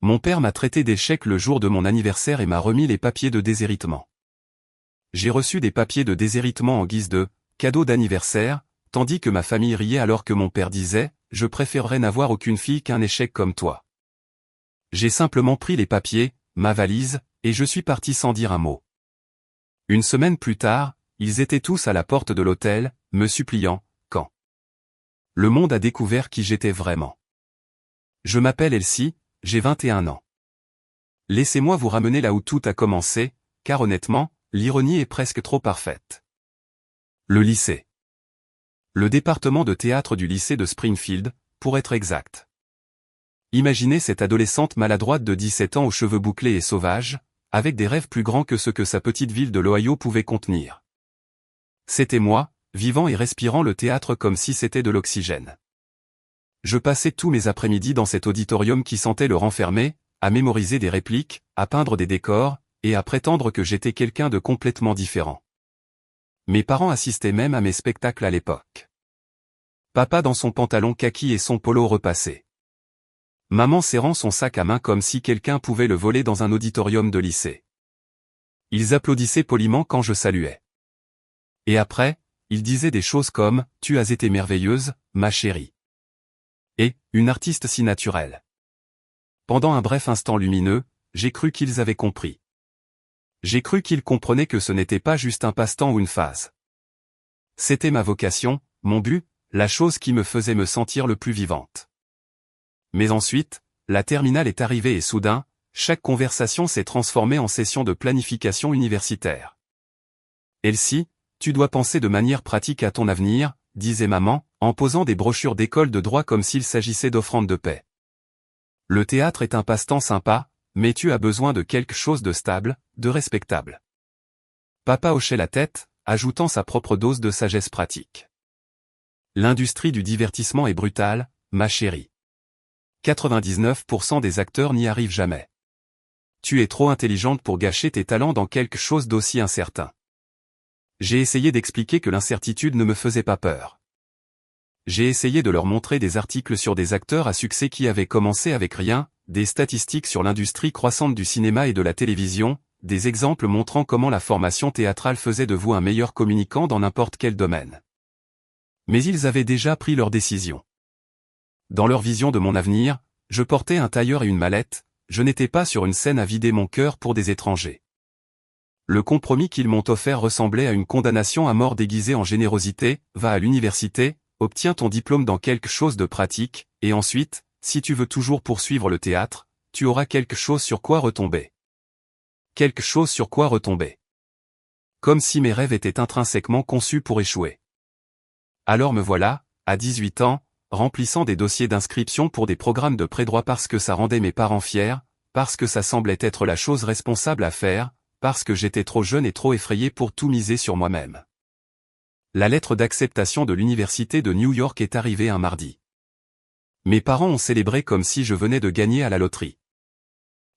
Mon père m'a traité d'échec le jour de mon anniversaire et m'a remis les papiers de déshéritement. J'ai reçu des papiers de déshéritement en guise de cadeau d'anniversaire, tandis que ma famille riait alors que mon père disait « Je préférerais n'avoir aucune fille qu'un échec comme toi ». J'ai simplement pris les papiers, ma valise, et je suis parti sans dire un mot. Une semaine plus tard, ils étaient tous à la porte de l'hôtel, me suppliant « Quand ?» Le monde a découvert qui j'étais vraiment. Je m'appelle Elsie, j'ai 21 ans. Laissez-moi vous ramener là où tout a commencé, car honnêtement, l'ironie est presque trop parfaite. Le lycée. Le département de théâtre du lycée de Springfield, pour être exact. Imaginez cette adolescente maladroite de 17 ans aux cheveux bouclés et sauvages, avec des rêves plus grands que ce que sa petite ville de l'Ohio pouvait contenir. C'était moi, vivant et respirant le théâtre comme si c'était de l'oxygène. Je passais tous mes après-midi dans cet auditorium qui sentait le renfermer, à mémoriser des répliques, à peindre des décors, et à prétendre que j'étais quelqu'un de complètement différent. Mes parents assistaient même à mes spectacles à l'époque. Papa dans son pantalon kaki et son polo repassé. Maman serrant son sac à main comme si quelqu'un pouvait le voler dans un auditorium de lycée. Ils applaudissaient poliment quand je saluais. Et après, ils disaient des choses comme « Tu as été merveilleuse, ma chérie ». Et « Une artiste si naturelle ». Pendant un bref instant lumineux, j'ai cru qu'ils avaient compris. J'ai cru qu'ils comprenaient que ce n'était pas juste un passe-temps ou une phase. C'était ma vocation, mon but, la chose qui me faisait me sentir le plus vivante. Mais ensuite, la terminale est arrivée et soudain, chaque conversation s'est transformée en session de planification universitaire. Elsie, tu dois penser de manière pratique à ton avenir, disait maman, en posant des brochures d'école de droit comme s'il s'agissait d'offrandes de paix. Le théâtre est un passe-temps sympa, mais tu as besoin de quelque chose de stable, de respectable. Papa hochait la tête, ajoutant sa propre dose de sagesse pratique. L'industrie du divertissement est brutale, ma chérie. 99% des acteurs n'y arrivent jamais. Tu es trop intelligente pour gâcher tes talents dans quelque chose d'aussi incertain. J'ai essayé d'expliquer que l'incertitude ne me faisait pas peur. J'ai essayé de leur montrer des articles sur des acteurs à succès qui avaient commencé avec rien, des statistiques sur l'industrie croissante du cinéma et de la télévision, des exemples montrant comment la formation théâtrale faisait de vous un meilleur communicant dans n'importe quel domaine. Mais ils avaient déjà pris leur décision. Dans leur vision de mon avenir, je portais un tailleur et une mallette, je n'étais pas sur une scène à vider mon cœur pour des étrangers. Le compromis qu'ils m'ont offert ressemblait à une condamnation à mort déguisée en générosité, va à l'université, obtiens ton diplôme dans quelque chose de pratique, et ensuite, si tu veux toujours poursuivre le théâtre, tu auras quelque chose sur quoi retomber. Quelque chose sur quoi retomber. Comme si mes rêves étaient intrinsèquement conçus pour échouer. Alors me voilà, à 18 ans, remplissant des dossiers d'inscription pour des programmes de pré-droit parce que ça rendait mes parents fiers, parce que ça semblait être la chose responsable à faire, parce que j'étais trop jeune et trop effrayé pour tout miser sur moi-même. La lettre d'acceptation de l'université de New York est arrivée un mardi. Mes parents ont célébré comme si je venais de gagner à la loterie.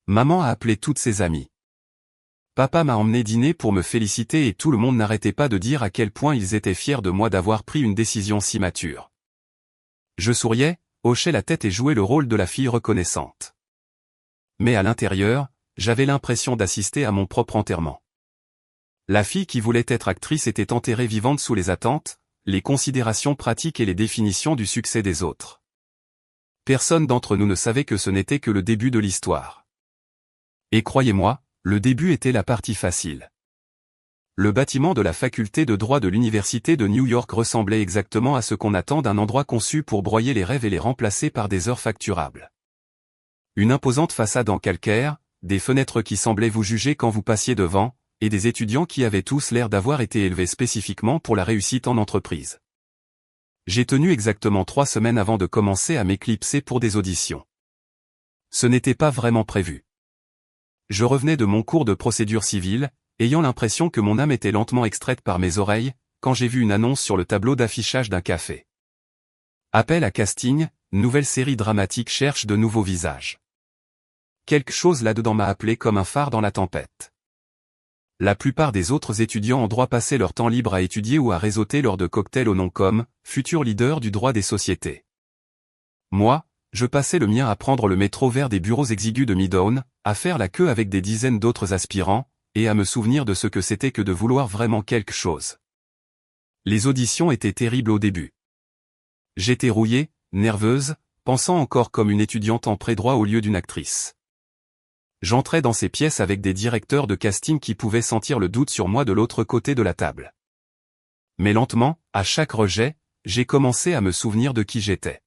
Maman a appelé toutes ses amies. Papa m'a emmené dîner pour me féliciter et tout le monde n'arrêtait pas de dire à quel point ils étaient fiers de moi d'avoir pris une décision si mature. Je souriais, hochais la tête et jouais le rôle de la fille reconnaissante. Mais à l'intérieur, j'avais l'impression d'assister à mon propre enterrement. La fille qui voulait être actrice était enterrée vivante sous les attentes, les considérations pratiques et les définitions du succès des autres. Personne d'entre nous ne savait que ce n'était que le début de l'histoire. Et croyez-moi, le début était la partie facile. Le bâtiment de la faculté de droit de l'université de New York ressemblait exactement à ce qu'on attend d'un endroit conçu pour broyer les rêves et les remplacer par des heures facturables. Une imposante façade en calcaire, des fenêtres qui semblaient vous juger quand vous passiez devant, et des étudiants qui avaient tous l'air d'avoir été élevés spécifiquement pour la réussite en entreprise. J'ai tenu exactement 3 semaines avant de commencer à m'éclipser pour des auditions. Ce n'était pas vraiment prévu. Je revenais de mon cours de procédure civile, ayant l'impression que mon âme était lentement extraite par mes oreilles, quand j'ai vu une annonce sur le tableau d'affichage d'un café. Appel à casting, nouvelle série dramatique cherche de nouveaux visages. Quelque chose là-dedans m'a appelé comme un phare dans la tempête. La plupart des autres étudiants en droit passaient leur temps libre à étudier ou à réseauter lors de cocktails au nom comme « futur leader du droit des sociétés ». Moi, Je passais le mien à prendre le métro vers des bureaux exigus de Midtown, à faire la queue avec des dizaines d'autres aspirants, et à me souvenir de ce que c'était que de vouloir vraiment quelque chose. Les auditions étaient terribles au début. J'étais rouillée, nerveuse, pensant encore comme une étudiante en pré-droit au lieu d'une actrice. J'entrais dans ces pièces avec des directeurs de casting qui pouvaient sentir le doute sur moi de l'autre côté de la table. Mais lentement, à chaque rejet, j'ai commencé à me souvenir de qui j'étais.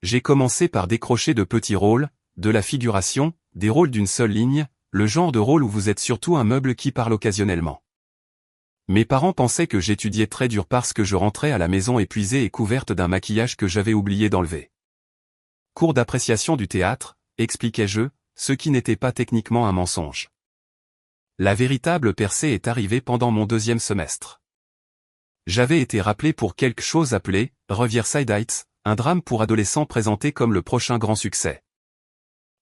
J'ai commencé par décrocher de petits rôles, de la figuration, des rôles d'une seule ligne, le genre de rôle où vous êtes surtout un meuble qui parle occasionnellement. Mes parents pensaient que j'étudiais très dur parce que je rentrais à la maison épuisée et couverte d'un maquillage que j'avais oublié d'enlever. Cours d'appréciation du théâtre, expliquai-je, ce qui n'était pas techniquement un mensonge. La véritable percée est arrivée pendant mon 2e semestre. J'avais été rappelé pour quelque chose appelé « Riverside Heights », un drame pour adolescents présenté comme le prochain grand succès.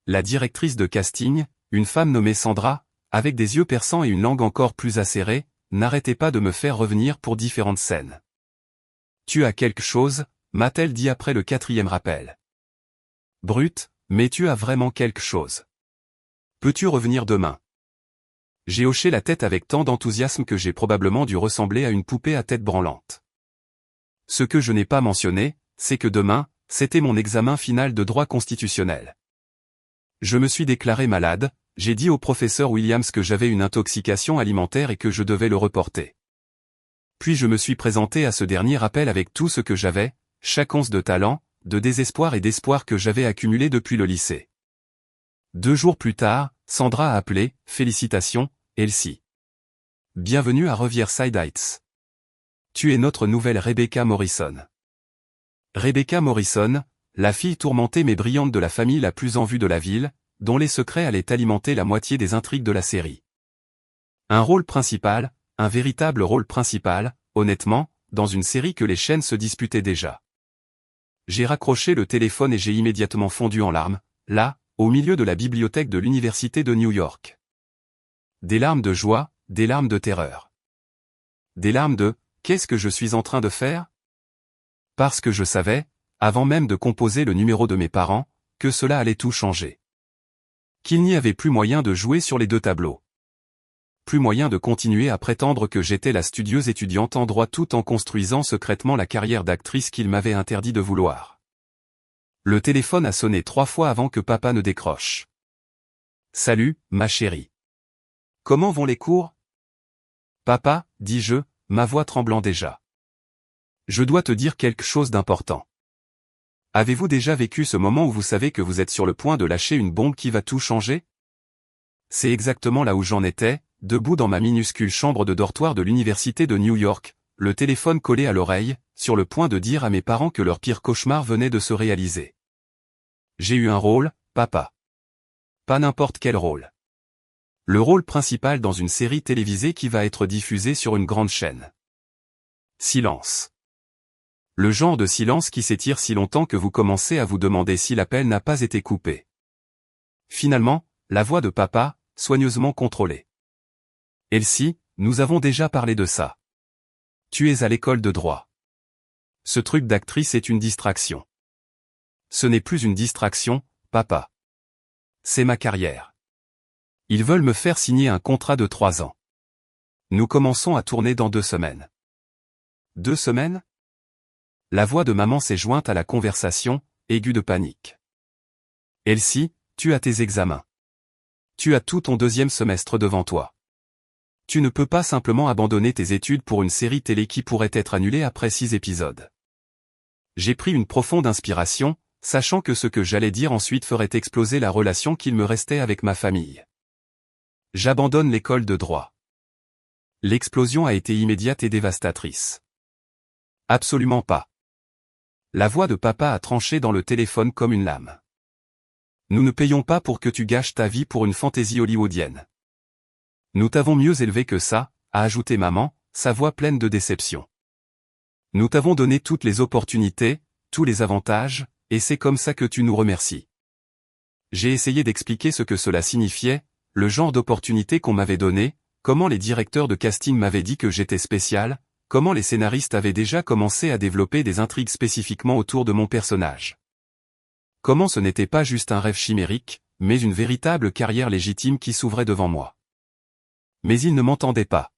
La directrice de casting, une femme nommée Sandra, avec des yeux perçants et une langue encore plus acérée, n'arrêtait pas de me faire revenir pour différentes scènes. « Tu as quelque chose », m'a-t-elle dit après le 4e rappel. « Brute, mais tu as vraiment quelque chose. Peux-tu revenir demain ?» J'ai hoché la tête avec tant d'enthousiasme que j'ai probablement dû ressembler à une poupée à tête branlante. Ce que je n'ai pas mentionné, c'est que demain, c'était mon examen final de droit constitutionnel. Je me suis déclaré malade, j'ai dit au professeur Williams que j'avais une intoxication alimentaire et que je devais le reporter. Puis je me suis présenté à ce dernier appel avec tout ce que j'avais, chaque once de talent, de désespoir et d'espoir que j'avais accumulé depuis le lycée. 2 jours plus tard, Sandra a appelé, « Félicitations, Elsie. Bienvenue à Riverside Heights. Tu es notre nouvelle Rebecca Morrison. » Rebecca Morrison, la fille tourmentée mais brillante de la famille la plus en vue de la ville, dont les secrets allaient alimenter la moitié des intrigues de la série. Un rôle principal, un véritable rôle principal, honnêtement, dans une série que les chaînes se disputaient déjà. J'ai raccroché le téléphone et j'ai immédiatement fondu en larmes, là, au milieu de la bibliothèque de l'Université de New York. Des larmes de joie, des larmes de terreur. Des larmes de « qu'est-ce que je suis en train de faire ?» Parce que je savais, avant même de composer le numéro de mes parents, que cela allait tout changer. Qu'il n'y avait plus moyen de jouer sur les 2 tableaux. Plus moyen de continuer à prétendre que j'étais la studieuse étudiante en droit tout en construisant secrètement la carrière d'actrice qu'il m'avait interdit de vouloir. Le téléphone a sonné 3 fois avant que papa ne décroche. « Salut, ma chérie. Comment vont les cours ?»« Papa, dis-je, ma voix tremblant déjà. Je dois te dire quelque chose d'important. Avez-vous déjà vécu ce moment où vous savez que vous êtes sur le point de lâcher une bombe qui va tout changer ? C'est exactement là où j'en étais, debout dans ma minuscule chambre de dortoir de l'université de New York, le téléphone collé à l'oreille, sur le point de dire à mes parents que leur pire cauchemar venait de se réaliser. J'ai eu un rôle, papa. Pas n'importe quel rôle. Le rôle principal dans une série télévisée qui va être diffusée sur une grande chaîne. Silence. Le genre de silence qui s'étire si longtemps que vous commencez à vous demander si l'appel n'a pas été coupé. Finalement, la voix de papa, soigneusement contrôlée. Elsie, nous avons déjà parlé de ça. Tu es à l'école de droit. Ce truc d'actrice est une distraction. Ce n'est plus une distraction, papa. C'est ma carrière. Ils veulent me faire signer un contrat de 3 ans. Nous commençons à tourner dans 2 semaines. 2 semaines ? La voix de maman s'est jointe à la conversation, aiguë de panique. Elsie, tu as tes examens. Tu as tout ton 2e semestre devant toi. Tu ne peux pas simplement abandonner tes études pour une série télé qui pourrait être annulée après 6 épisodes. J'ai pris une profonde inspiration, sachant que ce que j'allais dire ensuite ferait exploser la relation qu'il me restait avec ma famille. J'abandonne l'école de droit. L'explosion a été immédiate et dévastatrice. Absolument pas. La voix de papa a tranché dans le téléphone comme une lame. Nous ne payons pas pour que tu gâches ta vie pour une fantaisie hollywoodienne. Nous t'avons mieux élevé que ça, a ajouté maman, sa voix pleine de déception. Nous t'avons donné toutes les opportunités, tous les avantages, et c'est comme ça que tu nous remercies. J'ai essayé d'expliquer ce que cela signifiait, le genre d'opportunité qu'on m'avait donné, comment les directeurs de casting m'avaient dit que j'étais spécial, comment les scénaristes avaient déjà commencé à développer des intrigues spécifiquement autour de mon personnage. Comment ce n'était pas juste un rêve chimérique, mais une véritable carrière légitime qui s'ouvrait devant moi. Mais ils ne m'entendaient pas.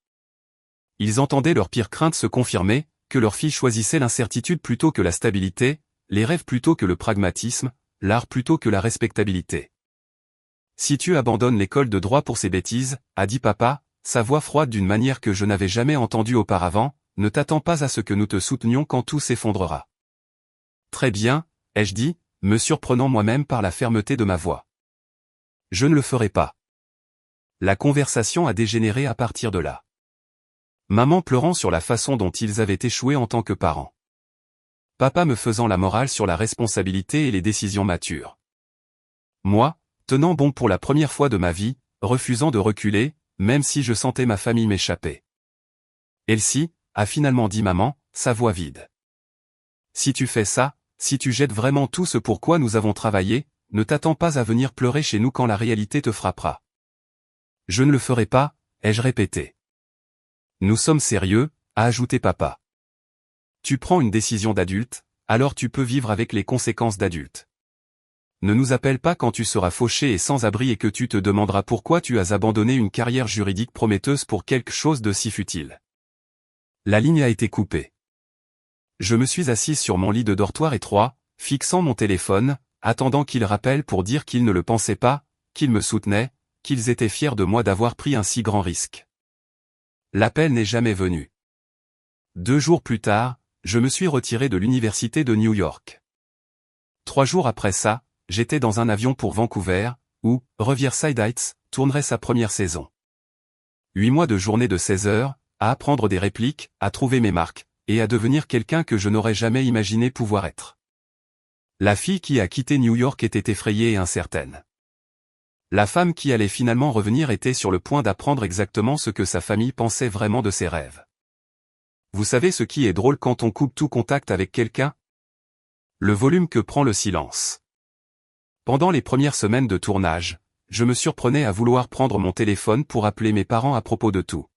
Ils entendaient leurs pires craintes se confirmer, que leur fille choisissait l'incertitude plutôt que la stabilité, les rêves plutôt que le pragmatisme, l'art plutôt que la respectabilité. Si tu abandonnes l'école de droit pour ces bêtises, a dit papa, sa voix froide d'une manière que je n'avais jamais entendue auparavant, ne t'attends pas à ce que nous te soutenions quand tout s'effondrera. Très bien, ai-je dit, me surprenant moi-même par la fermeté de ma voix. Je ne le ferai pas. La conversation a dégénéré à partir de là. Maman pleurant sur la façon dont ils avaient échoué en tant que parents. Papa me faisant la morale sur la responsabilité et les décisions matures. Moi, tenant bon pour la première fois de ma vie, refusant de reculer, même si je sentais ma famille m'échapper. Elsie, a finalement dit maman, sa voix vide. Si tu fais ça, si tu jettes vraiment tout ce pour quoi nous avons travaillé, ne t'attends pas à venir pleurer chez nous quand la réalité te frappera. Je ne le ferai pas, ai-je répété. Nous sommes sérieux, a ajouté papa. Tu prends une décision d'adulte, alors tu peux vivre avec les conséquences d'adulte. Ne nous appelle pas quand tu seras fauché et sans abri et que tu te demanderas pourquoi tu as abandonné une carrière juridique prometteuse pour quelque chose de si futile. La ligne a été coupée. Je me suis assise sur mon lit de dortoir étroit, fixant mon téléphone, attendant qu'il rappelle pour dire qu'ils ne le pensaient pas, qu'ils me soutenaient, qu'ils étaient fiers de moi d'avoir pris un si grand risque. L'appel n'est jamais venu. 2 jours plus tard, je me suis retiré de l'université de New York. 3 jours après ça, j'étais dans un avion pour Vancouver, où Riverside Heights tournerait sa première saison. 8 mois de journée de 16 heures, à apprendre des répliques, à trouver mes marques, et à devenir quelqu'un que je n'aurais jamais imaginé pouvoir être. La fille qui a quitté New York était effrayée et incertaine. La femme qui allait finalement revenir était sur le point d'apprendre exactement ce que sa famille pensait vraiment de ses rêves. Vous savez ce qui est drôle quand on coupe tout contact avec quelqu'un? Le volume que prend le silence. Pendant les premières semaines de tournage, je me surprenais à vouloir prendre mon téléphone pour appeler mes parents à propos de tout.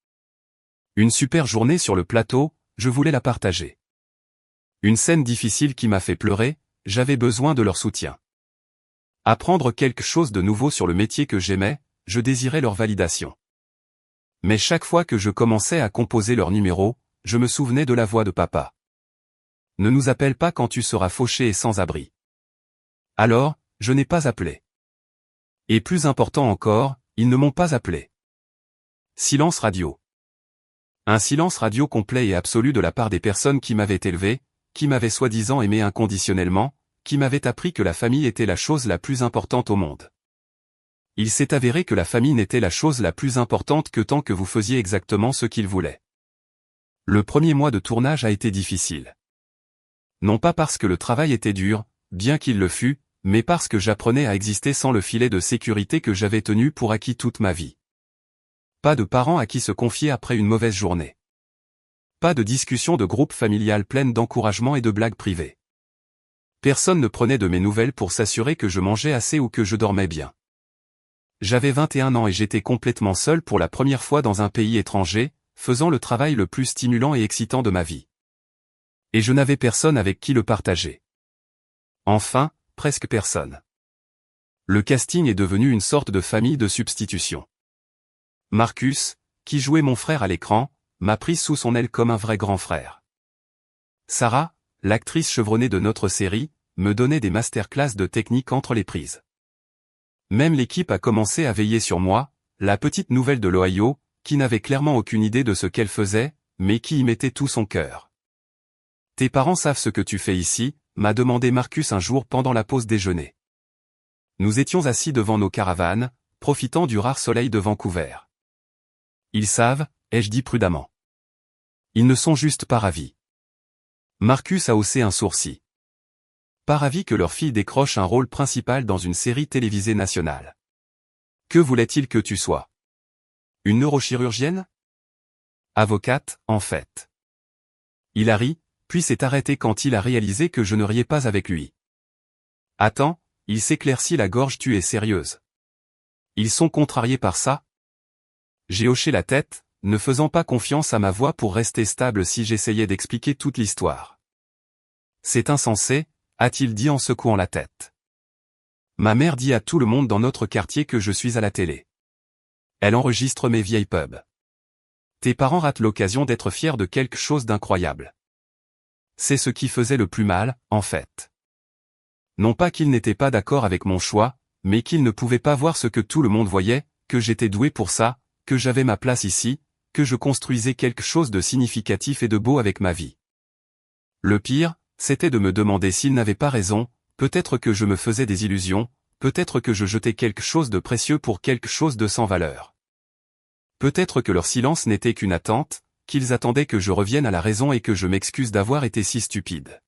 Une super journée sur le plateau, je voulais la partager. Une scène difficile qui m'a fait pleurer, j'avais besoin de leur soutien. Apprendre quelque chose de nouveau sur le métier que j'aimais, je désirais leur validation. Mais chaque fois que je commençais à composer leur numéro, je me souvenais de la voix de papa. Ne nous appelle pas quand tu seras fauché et sans abri. Alors, je n'ai pas appelé. Et plus important encore, ils ne m'ont pas appelé. Silence radio. Un silence radio complet et absolu de la part des personnes qui m'avaient élevé, qui m'avaient soi-disant aimé inconditionnellement, qui m'avaient appris que la famille était la chose la plus importante au monde. Il s'est avéré que la famille n'était la chose la plus importante que tant que vous faisiez exactement ce qu'ils voulaient. Le premier mois de tournage a été difficile. Non pas parce que le travail était dur, bien qu'il le fût, mais parce que j'apprenais à exister sans le filet de sécurité que j'avais tenu pour acquis toute ma vie. Pas de parents à qui se confier après une mauvaise journée. Pas de discussion de groupe familial pleine d'encouragement et de blagues privées. Personne ne prenait de mes nouvelles pour s'assurer que je mangeais assez ou que je dormais bien. J'avais 21 ans et j'étais complètement seul pour la première fois dans un pays étranger, faisant le travail le plus stimulant et excitant de ma vie. Et je n'avais personne avec qui le partager. Enfin, presque personne. Le casting est devenu une sorte de famille de substitution. Marcus, qui jouait mon frère à l'écran, m'a pris sous son aile comme un vrai grand frère. Sarah, l'actrice chevronnée de notre série, me donnait des masterclass de technique entre les prises. Même l'équipe a commencé à veiller sur moi, la petite nouvelle de l'Ohio, qui n'avait clairement aucune idée de ce qu'elle faisait, mais qui y mettait tout son cœur. Tes parents savent ce que tu fais ici, m'a demandé Marcus un jour pendant la pause déjeuner. Nous étions assis devant nos caravanes, profitant du rare soleil de Vancouver. Ils savent, ai-je dit prudemment. Ils ne sont juste pas ravis. Marcus a haussé un sourcil. Pas ravis que leur fille décroche un rôle principal dans une série télévisée nationale. Que voulait-il que tu sois? Une neurochirurgienne? Avocate, en fait. Il a ri, puis s'est arrêté quand il a réalisé que je ne riais pas avec lui. Attends, il s'éclaircit la gorge, tu es sérieuse. Ils sont contrariés par ça? J'ai hoché la tête, ne faisant pas confiance à ma voix pour rester stable si j'essayais d'expliquer toute l'histoire. C'est insensé, a-t-il dit en secouant la tête. Ma mère dit à tout le monde dans notre quartier que je suis à la télé. Elle enregistre mes vieilles pubs. Tes parents ratent l'occasion d'être fiers de quelque chose d'incroyable. C'est ce qui faisait le plus mal, en fait. Non pas qu'ils n'étaient pas d'accord avec mon choix, mais qu'ils ne pouvaient pas voir ce que tout le monde voyait, que j'étais doué pour ça, que j'avais ma place ici, que je construisais quelque chose de significatif et de beau avec ma vie. Le pire, c'était de me demander s'ils n'avaient pas raison, peut-être que je me faisais des illusions, peut-être que je jetais quelque chose de précieux pour quelque chose de sans valeur. Peut-être que leur silence n'était qu'une attente, qu'ils attendaient que je revienne à la raison et que je m'excuse d'avoir été si stupide.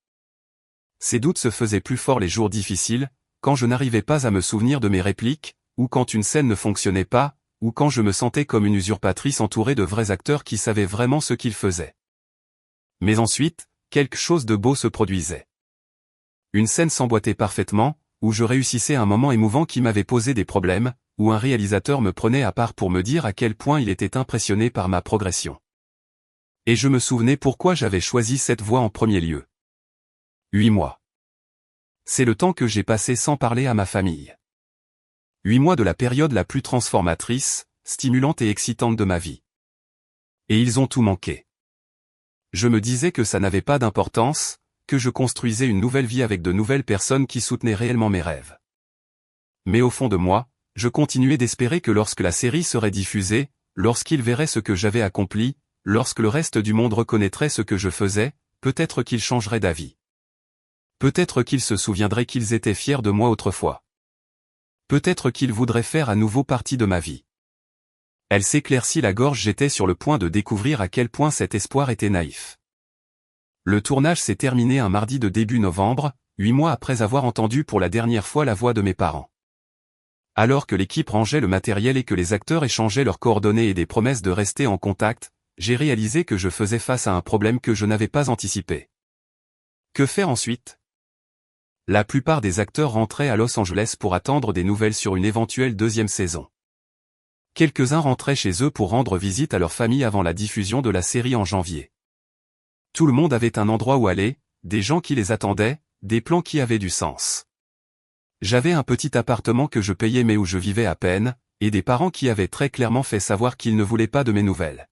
Ces doutes se faisaient plus forts les jours difficiles, quand je n'arrivais pas à me souvenir de mes répliques, ou quand une scène ne fonctionnait pas, ou quand je me sentais comme une usurpatrice entourée de vrais acteurs qui savaient vraiment ce qu'ils faisaient. Mais ensuite, quelque chose de beau se produisait. Une scène s'emboîtait parfaitement, où je réussissais un moment émouvant qui m'avait posé des problèmes, où un réalisateur me prenait à part pour me dire à quel point il était impressionné par ma progression. Et je me souvenais pourquoi j'avais choisi cette voie en premier lieu. 8 mois. C'est le temps que j'ai passé sans parler à ma famille. 8 mois de la période la plus transformatrice, stimulante et excitante de ma vie. Et ils ont tout manqué. Je me disais que ça n'avait pas d'importance, que je construisais une nouvelle vie avec de nouvelles personnes qui soutenaient réellement mes rêves. Mais au fond de moi, je continuais d'espérer que lorsque la série serait diffusée, lorsqu'ils verraient ce que j'avais accompli, lorsque le reste du monde reconnaîtrait ce que je faisais, peut-être qu'ils changeraient d'avis. Peut-être qu'ils se souviendraient qu'ils étaient fiers de moi autrefois. Peut-être qu'ils voudraient faire à nouveau partie de ma vie. Elle s'éclaircit la gorge, j'étais sur le point de découvrir à quel point cet espoir était naïf. Le tournage s'est terminé un mardi de début novembre, 8 mois après avoir entendu pour la dernière fois la voix de mes parents. Alors que l'équipe rangeait le matériel et que les acteurs échangeaient leurs coordonnées et des promesses de rester en contact, j'ai réalisé que je faisais face à un problème que je n'avais pas anticipé. Que faire ensuite ? La plupart des acteurs rentraient à Los Angeles pour attendre des nouvelles sur une éventuelle deuxième saison. Quelques-uns rentraient chez eux pour rendre visite à leur famille avant la diffusion de la série en janvier. Tout le monde avait un endroit où aller, des gens qui les attendaient, des plans qui avaient du sens. J'avais un petit appartement que je payais mais où je vivais à peine, et des parents qui avaient très clairement fait savoir qu'ils ne voulaient pas de mes nouvelles.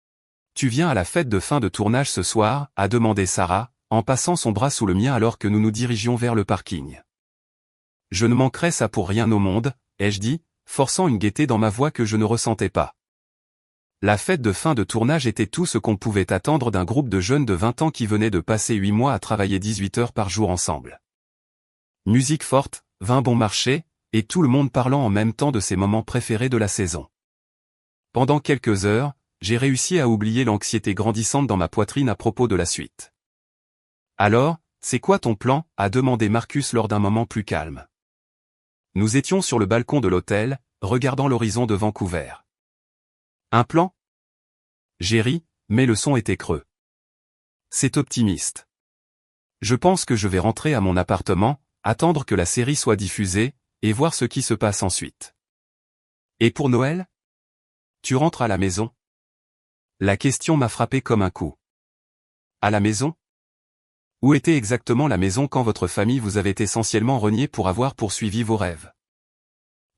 « Tu viens à la fête de fin de tournage ce soir ?» a demandé Sarah, en passant son bras sous le mien alors que nous nous dirigions vers le parking. « Je ne manquerai ça pour rien au monde », ai-je dit, forçant une gaieté dans ma voix que je ne ressentais pas. La fête de fin de tournage était tout ce qu'on pouvait attendre d'un groupe de jeunes de 20 ans qui venaient de passer 8 mois à travailler 18 heures par jour ensemble. Musique forte, vin bon marché, et tout le monde parlant en même temps de ses moments préférés de la saison. Pendant quelques heures, j'ai réussi à oublier l'anxiété grandissante dans ma poitrine à propos de la suite. « Alors, c'est quoi ton plan ?» a demandé Marcus lors d'un moment plus calme. Nous étions sur le balcon de l'hôtel, regardant l'horizon de Vancouver. Un plan ? J'ai ri, mais le son était creux. C'est optimiste. Je pense que je vais rentrer à mon appartement, attendre que la série soit diffusée, et voir ce qui se passe ensuite. Et pour Noël ? Tu rentres à la maison ? La question m'a frappé comme un coup. À la maison ? Où était exactement la maison quand votre famille vous avait essentiellement renié pour avoir poursuivi vos rêves ?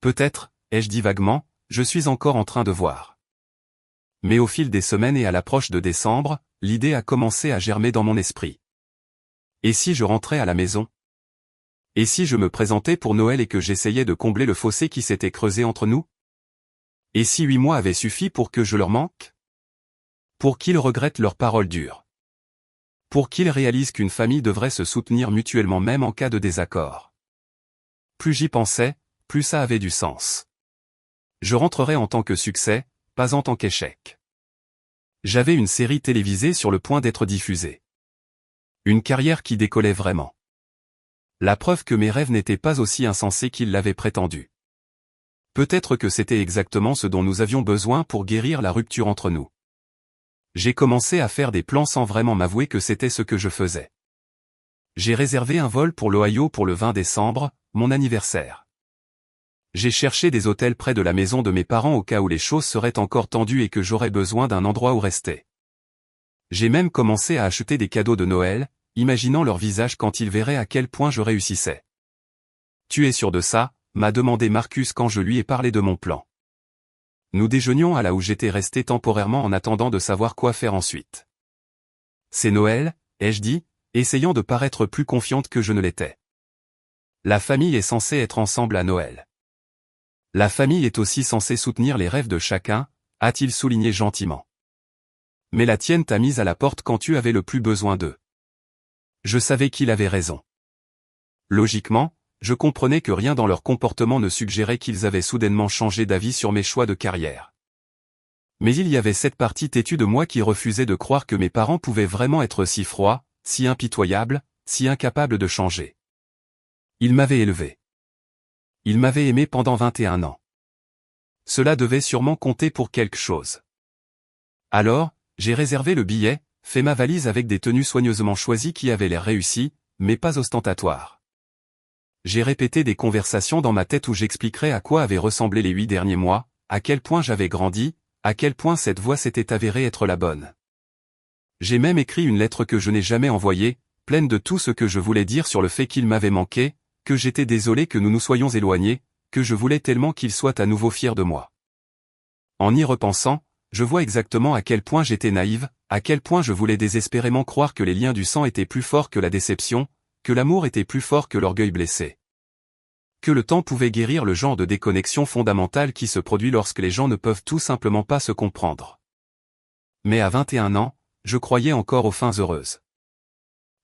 Peut-être, ai-je dit vaguement, je suis encore en train de voir. Mais au fil des semaines et à l'approche de décembre, l'idée a commencé à germer dans mon esprit. Et si je rentrais à la maison ? Et si je me présentais pour Noël et que j'essayais de combler le fossé qui s'était creusé entre nous ? Et si 8 mois avaient suffi pour que je leur manque ? Pour qu'ils regrettent leurs paroles dures. Pour qu'ils réalisent qu'une famille devrait se soutenir mutuellement même en cas de désaccord. Plus j'y pensais, plus ça avait du sens. Je rentrerais en tant que succès, pas en tant qu'échec. J'avais une série télévisée sur le point d'être diffusée. Une carrière qui décollait vraiment. La preuve que mes rêves n'étaient pas aussi insensés qu'ils l'avaient prétendu. Peut-être que c'était exactement ce dont nous avions besoin pour guérir la rupture entre nous. J'ai commencé à faire des plans sans vraiment m'avouer que c'était ce que je faisais. J'ai réservé un vol pour l'Ohio pour le 20 décembre, mon anniversaire. J'ai cherché des hôtels près de la maison de mes parents au cas où les choses seraient encore tendues et que j'aurais besoin d'un endroit où rester. J'ai même commencé à acheter des cadeaux de Noël, imaginant leur visage quand ils verraient à quel point je réussissais. Tu es sûr de ça, m'a demandé Marcus quand je lui ai parlé de mon plan. Nous déjeunions à là où j'étais resté temporairement en attendant de savoir quoi faire ensuite. C'est Noël, ai-je dit, essayant de paraître plus confiante que je ne l'étais. La famille est censée être ensemble à Noël. La famille est aussi censée soutenir les rêves de chacun, a-t-il souligné gentiment. Mais la tienne t'a mise à la porte quand tu avais le plus besoin d'eux. Je savais qu'il avait raison. Logiquement, je comprenais que rien dans leur comportement ne suggérait qu'ils avaient soudainement changé d'avis sur mes choix de carrière. Mais il y avait cette partie têtue de moi qui refusait de croire que mes parents pouvaient vraiment être si froids, si impitoyables, si incapables de changer. Ils m'avaient élevé. Ils m'avaient aimé pendant 21 ans. Cela devait sûrement compter pour quelque chose. Alors, j'ai réservé le billet, fait ma valise avec des tenues soigneusement choisies qui avaient l'air réussies, mais pas ostentatoires. J'ai répété des conversations dans ma tête où j'expliquerais à quoi avaient ressemblé les 8 derniers mois, à quel point j'avais grandi, à quel point cette voie s'était avérée être la bonne. J'ai même écrit une lettre que je n'ai jamais envoyée, pleine de tout ce que je voulais dire sur le fait qu'il m'avait manqué, que j'étais désolé que nous nous soyons éloignés, que je voulais tellement qu'il soit à nouveau fier de moi. En y repensant, je vois exactement à quel point j'étais naïve, à quel point je voulais désespérément croire que les liens du sang étaient plus forts que la déception, que l'amour était plus fort que l'orgueil blessé. Que le temps pouvait guérir le genre de déconnexion fondamentale qui se produit lorsque les gens ne peuvent tout simplement pas se comprendre. Mais à 21 ans, je croyais encore aux fins heureuses.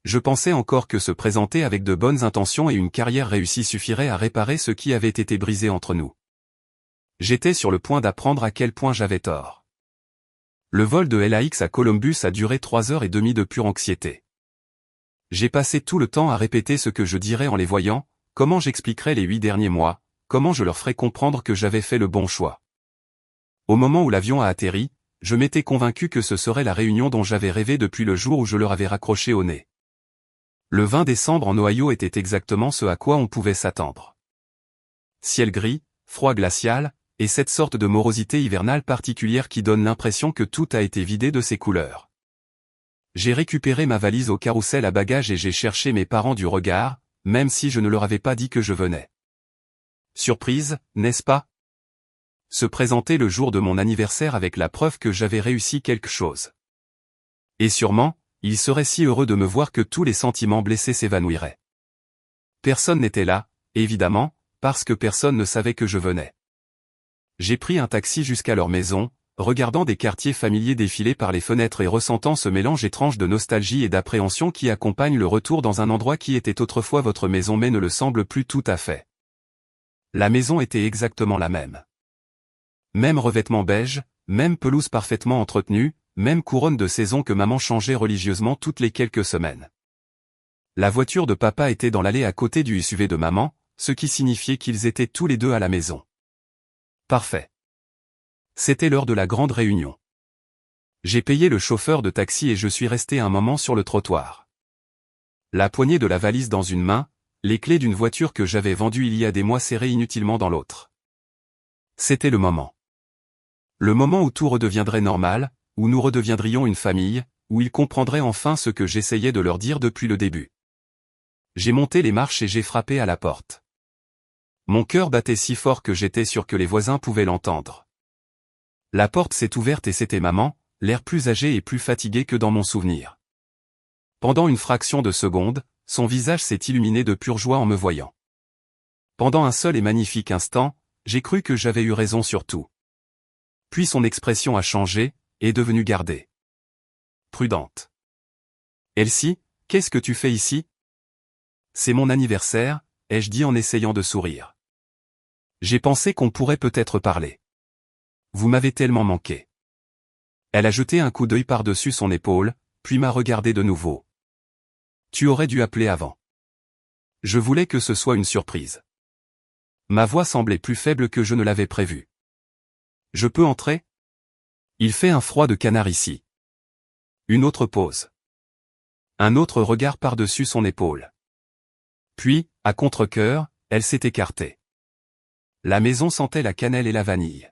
Je pensais encore que se présenter avec de bonnes intentions et une carrière réussie suffirait à réparer ce qui avait été brisé entre nous. J'étais sur le point d'apprendre à quel point j'avais tort. Le vol de LAX à Columbus a duré 3h30 de pure anxiété. J'ai passé tout le temps à répéter ce que je dirais en les voyant, comment j'expliquerais les 8 derniers mois, comment je leur ferais comprendre que j'avais fait le bon choix. Au moment où l'avion a atterri, je m'étais convaincu que ce serait la réunion dont j'avais rêvé depuis le jour où je leur avais raccroché au nez. Le 20 décembre en Ohio était exactement ce à quoi on pouvait s'attendre. Ciel gris, froid glacial, et cette sorte de morosité hivernale particulière qui donne l'impression que tout a été vidé de ses couleurs. J'ai récupéré ma valise au carrousel à bagages et j'ai cherché mes parents du regard, même si je ne leur avais pas dit que je venais. Surprise, n'est-ce pas? Se présenter le jour de mon anniversaire avec la preuve que j'avais réussi quelque chose. Et sûrement, ils seraient si heureux de me voir que tous les sentiments blessés s'évanouiraient. Personne n'était là, évidemment, parce que personne ne savait que je venais. J'ai pris un taxi jusqu'à leur maison, regardant des quartiers familiers défiler par les fenêtres et ressentant ce mélange étrange de nostalgie et d'appréhension qui accompagne le retour dans un endroit qui était autrefois votre maison mais ne le semble plus tout à fait. La maison était exactement la même. Même revêtement beige, même pelouse parfaitement entretenue, même couronne de saison que maman changeait religieusement toutes les quelques semaines. La voiture de papa était dans l'allée à côté du SUV de maman, ce qui signifiait qu'ils étaient tous les deux à la maison. Parfait. C'était l'heure de la grande réunion. J'ai payé le chauffeur de taxi et je suis resté un moment sur le trottoir. La poignée de la valise dans une main, les clés d'une voiture que j'avais vendue il y a des mois serrées inutilement dans l'autre. C'était le moment. Le moment où tout redeviendrait normal, où nous redeviendrions une famille, où ils comprendraient enfin ce que j'essayais de leur dire depuis le début. J'ai monté les marches et j'ai frappé à la porte. Mon cœur battait si fort que j'étais sûr que les voisins pouvaient l'entendre. La porte s'est ouverte et c'était maman, l'air plus âgé et plus fatigué que dans mon souvenir. Pendant une fraction de seconde, son visage s'est illuminé de pure joie en me voyant. Pendant un seul et magnifique instant, j'ai cru que j'avais eu raison sur tout. Puis son expression a changé, est devenue gardée. Prudente. Elsie, qu'est-ce que tu fais ici? C'est mon anniversaire, ai-je dit en essayant de sourire. J'ai pensé qu'on pourrait peut-être parler. Vous m'avez tellement manqué. Elle a jeté un coup d'œil par-dessus son épaule, puis m'a regardé de nouveau. Tu aurais dû appeler avant. Je voulais que ce soit une surprise. Ma voix semblait plus faible que je ne l'avais prévu. Je peux entrer? Il fait un froid de canard ici. Une autre pause. Un autre regard par-dessus son épaule. Puis, à contre-cœur, elle s'est écartée. La maison sentait la cannelle et la vanille.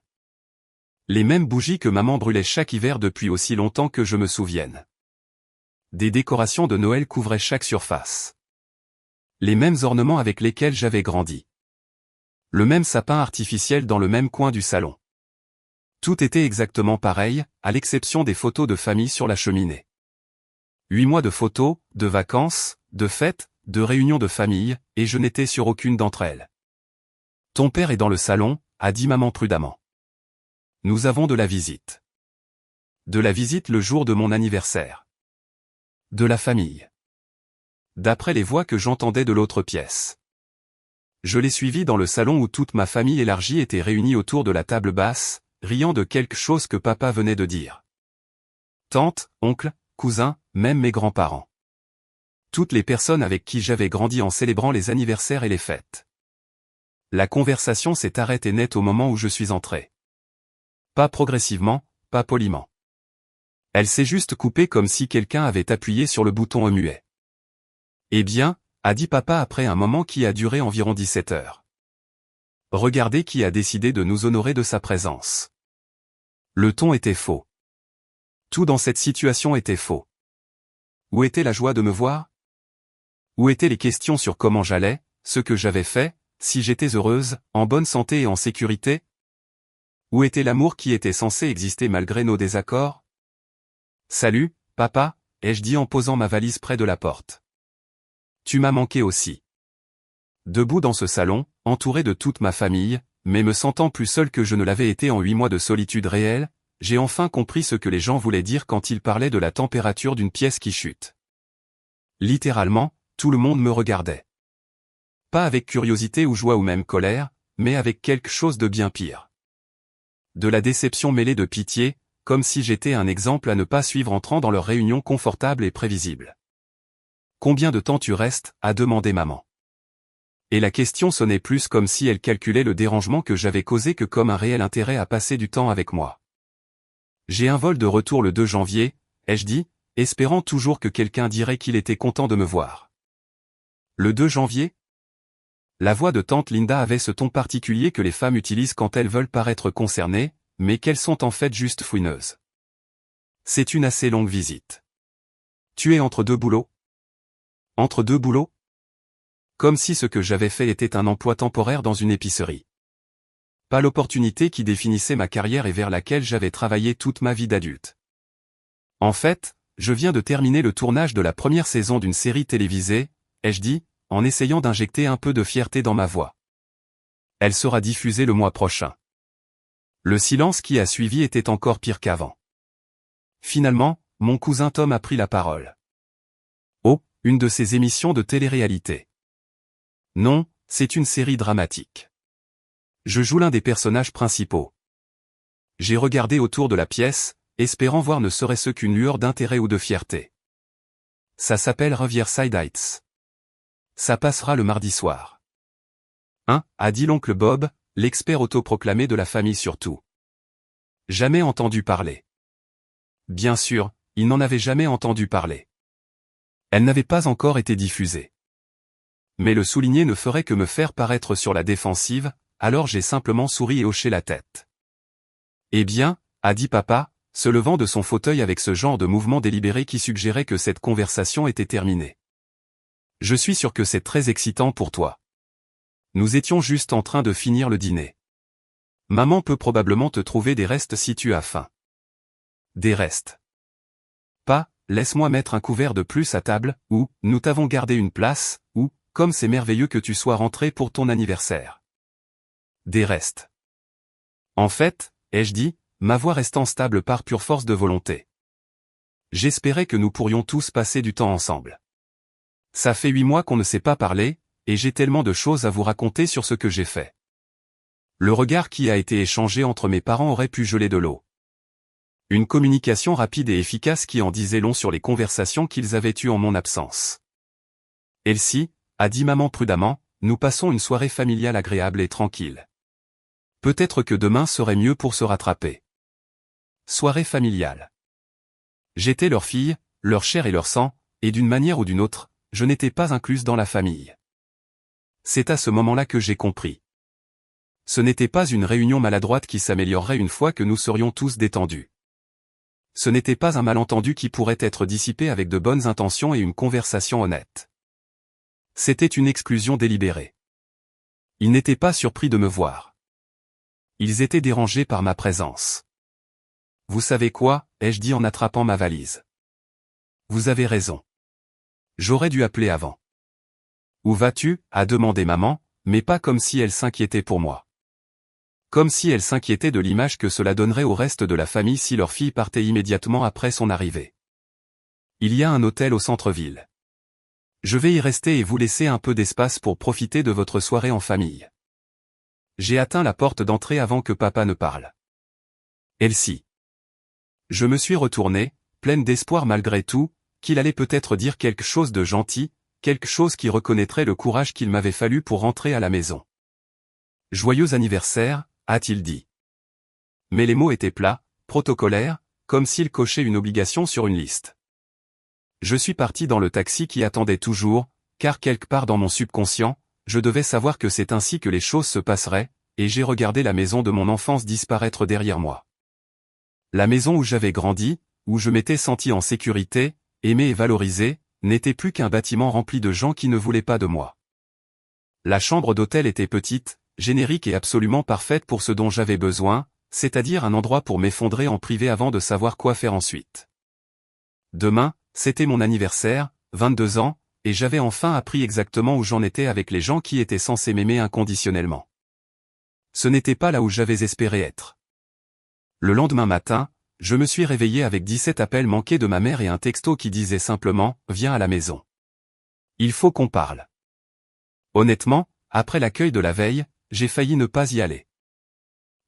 Les mêmes bougies que maman brûlait chaque hiver depuis aussi longtemps que je me souvienne. Des décorations de Noël couvraient chaque surface. Les mêmes ornements avec lesquels j'avais grandi. Le même sapin artificiel dans le même coin du salon. Tout était exactement pareil, à l'exception des photos de famille sur la cheminée. 8 mois de photos, de vacances, de fêtes, de réunions de famille, et je n'étais sur aucune d'entre elles. Ton père est dans le salon, a dit maman prudemment. Nous avons de la visite. De la visite le jour de mon anniversaire. De la famille. D'après les voix que j'entendais de l'autre pièce. Je l'ai suivi dans le salon où toute ma famille élargie était réunie autour de la table basse, riant de quelque chose que papa venait de dire. Tante, oncle, cousin, même mes grands-parents. Toutes les personnes avec qui j'avais grandi en célébrant les anniversaires et les fêtes. La conversation s'est arrêtée net au moment où je suis entré. Pas progressivement, pas poliment. Elle s'est juste coupée comme si quelqu'un avait appuyé sur le bouton muet. Eh bien, a dit papa après un moment qui a duré environ 17 heures. Regardez qui a décidé de nous honorer de sa présence. Le ton était faux. Tout dans cette situation était faux. Où était la joie de me voir? Où étaient les questions sur comment j'allais, ce que j'avais fait, si j'étais heureuse, en bonne santé et en sécurité? Où était l'amour qui était censé exister malgré nos désaccords? Salut, papa, ai-je dit en posant ma valise près de la porte. Tu m'as manqué aussi. Debout dans ce salon, entouré de toute ma famille, mais me sentant plus seul que je ne l'avais été en 8 mois de solitude réelle, j'ai enfin compris ce que les gens voulaient dire quand ils parlaient de la température d'une pièce qui chute. Littéralement, tout le monde me regardait. Pas avec curiosité ou joie ou même colère, mais avec quelque chose de bien pire. De la déception mêlée de pitié, comme si j'étais un exemple à ne pas suivre entrant dans leur réunion confortable et prévisible. Combien de temps tu restes, a demandé maman. Et la question sonnait plus comme si elle calculait le dérangement que j'avais causé que comme un réel intérêt à passer du temps avec moi. J'ai un vol de retour le 2 janvier, ai-je dit, espérant toujours que quelqu'un dirait qu'il était content de me voir. Le 2 janvier? La voix de tante Linda avait ce ton particulier que les femmes utilisent quand elles veulent paraître concernées, mais qu'elles sont en fait juste fouineuses. C'est une assez longue visite. Tu es entre deux boulots? Entre deux boulots? Comme si ce que j'avais fait était un emploi temporaire dans une épicerie. Pas l'opportunité qui définissait ma carrière et vers laquelle j'avais travaillé toute ma vie d'adulte. En fait, je viens de terminer le tournage de la première saison d'une série télévisée, ai-je dit, en essayant d'injecter un peu de fierté dans ma voix. Elle sera diffusée le mois prochain. Le silence qui a suivi était encore pire qu'avant. Finalement, mon cousin Tom a pris la parole. Oh, une de ces émissions de télé-réalité. Non, c'est une série dramatique. Je joue l'un des personnages principaux. J'ai regardé autour de la pièce, espérant voir ne serait-ce qu'une lueur d'intérêt ou de fierté. Ça s'appelle Riverside Heights. Ça passera le mardi soir. Hein, a dit l'oncle Bob, l'expert autoproclamé de la famille surtout. Jamais entendu parler. Bien sûr, il n'en avait jamais entendu parler. Elle n'avait pas encore été diffusée. Mais le souligner ne ferait que me faire paraître sur la défensive, alors j'ai simplement souri et hoché la tête. Eh bien, a dit papa, se levant de son fauteuil avec ce genre de mouvement délibéré qui suggérait que cette conversation était terminée. Je suis sûr que c'est très excitant pour toi. Nous étions juste en train de finir le dîner. Maman peut probablement te trouver des restes si tu as faim. Des restes. Pas, laisse-moi mettre un couvert de plus à table, ou, nous t'avons gardé une place, ou, comme c'est merveilleux que tu sois rentré pour ton anniversaire. Des restes. En fait, ai-je dit, ma voix restant stable par pure force de volonté. J'espérais que nous pourrions tous passer du temps ensemble. Ça fait 8 mois qu'on ne s'est pas parlé, et j'ai tellement de choses à vous raconter sur ce que j'ai fait. Le regard qui a été échangé entre mes parents aurait pu geler de l'eau. Une communication rapide et efficace qui en disait long sur les conversations qu'ils avaient eues en mon absence. Elsie, a dit maman prudemment, nous passons une soirée familiale agréable et tranquille. Peut-être que demain serait mieux pour se rattraper. Soirée familiale. J'étais leur fille, leur chair et leur sang, et d'une manière ou d'une autre, je n'étais pas incluse dans la famille. C'est à ce moment-là que j'ai compris. Ce n'était pas une réunion maladroite qui s'améliorerait une fois que nous serions tous détendus. Ce n'était pas un malentendu qui pourrait être dissipé avec de bonnes intentions et une conversation honnête. C'était une exclusion délibérée. Ils n'étaient pas surpris de me voir. Ils étaient dérangés par ma présence. Vous savez quoi, ai-je dit en attrapant ma valise. Vous avez raison. J'aurais dû appeler avant. Où vas-tu, a demandé maman, mais pas comme si elle s'inquiétait pour moi. Comme si elle s'inquiétait de l'image que cela donnerait au reste de la famille si leur fille partait immédiatement après son arrivée. Il y a un hôtel au centre-ville. Je vais y rester et vous laisser un peu d'espace pour profiter de votre soirée en famille. J'ai atteint la porte d'entrée avant que papa ne parle. Elsie. Je me suis retournée, pleine d'espoir malgré tout, qu'il allait peut-être dire quelque chose de gentil, quelque chose qui reconnaîtrait le courage qu'il m'avait fallu pour rentrer à la maison. Joyeux anniversaire, a-t-il dit. Mais les mots étaient plats, protocolaires, comme s'il cochait une obligation sur une liste. Je suis parti dans le taxi qui attendait toujours, car quelque part dans mon subconscient, je devais savoir que c'est ainsi que les choses se passeraient, et j'ai regardé la maison de mon enfance disparaître derrière moi. La maison où j'avais grandi, où je m'étais senti en sécurité, aimé et valorisé, n'était plus qu'un bâtiment rempli de gens qui ne voulaient pas de moi. La chambre d'hôtel était petite, générique et absolument parfaite pour ce dont j'avais besoin, c'est-à-dire un endroit pour m'effondrer en privé avant de savoir quoi faire ensuite. Demain, c'était mon anniversaire, 22 ans, et j'avais enfin appris exactement où j'en étais avec les gens qui étaient censés m'aimer inconditionnellement. Ce n'était pas là où j'avais espéré être. Le lendemain matin, je me suis réveillé avec 17 appels manqués de ma mère et un texto qui disait simplement « Viens à la maison. Il faut qu'on parle ». Honnêtement, après l'accueil de la veille, j'ai failli ne pas y aller.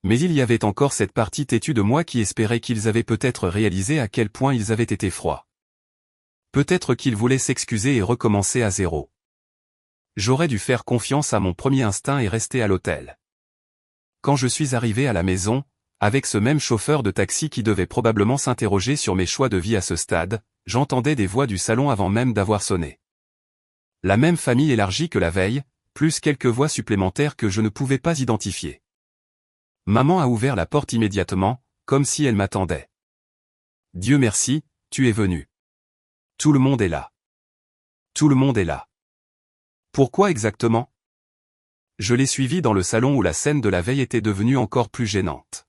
Mais il y avait encore cette partie têtue de moi qui espérait qu'ils avaient peut-être réalisé à quel point ils avaient été froids. Peut-être qu'ils voulaient s'excuser et recommencer à zéro. J'aurais dû faire confiance à mon premier instinct et rester à l'hôtel. Quand je suis arrivé à la maison, avec ce même chauffeur de taxi qui devait probablement s'interroger sur mes choix de vie à ce stade, j'entendais des voix du salon avant même d'avoir sonné. La même famille élargie que la veille, plus quelques voix supplémentaires que je ne pouvais pas identifier. Maman a ouvert la porte immédiatement, comme si elle m'attendait. Dieu merci, tu es venu. Tout le monde est là. Tout le monde est là. Pourquoi exactement? Je l'ai suivi dans le salon où la scène de la veille était devenue encore plus gênante.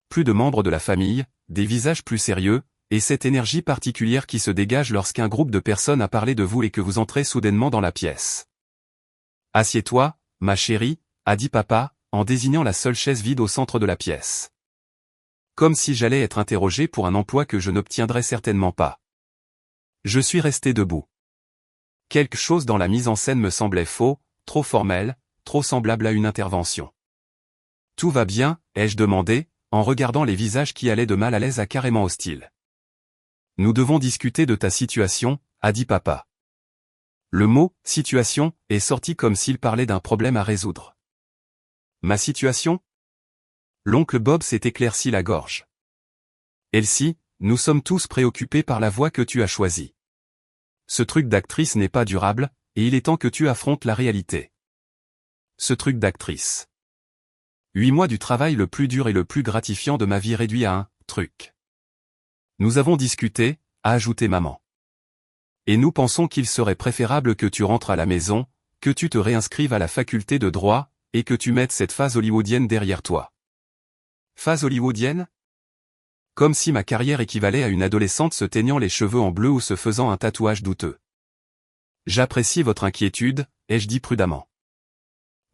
Plus de membres de la famille, des visages plus sérieux, et cette énergie particulière qui se dégage lorsqu'un groupe de personnes a parlé de vous et que vous entrez soudainement dans la pièce. Assieds-toi, ma chérie, a dit papa, en désignant la seule chaise vide au centre de la pièce. Comme si j'allais être interrogé pour un emploi que je n'obtiendrais certainement pas. Je suis resté debout. Quelque chose dans la mise en scène me semblait faux, trop formel, trop semblable à une intervention. Tout va bien, ai-je demandé, en regardant les visages qui allaient de mal à l'aise à carrément hostile. Nous devons discuter de ta situation, a dit papa. Le mot « situation » est sorti comme s'il parlait d'un problème à résoudre. Ma situation? L'oncle Bob s'est éclairci la gorge. Elsie, nous sommes tous préoccupés par la voie que tu as choisie. Ce truc d'actrice n'est pas durable, et il est temps que tu affrontes la réalité. Ce truc d'actrice. 8 mois du travail le plus dur et le plus gratifiant de ma vie réduit à un truc. Nous avons discuté, a ajouté maman. Et nous pensons qu'il serait préférable que tu rentres à la maison, que tu te réinscrives à la faculté de droit, et que tu mettes cette phase hollywoodienne derrière toi. Phase hollywoodienne? Comme si ma carrière équivalait à une adolescente se teignant les cheveux en bleu ou se faisant un tatouage douteux. J'apprécie votre inquiétude, ai-je dit prudemment.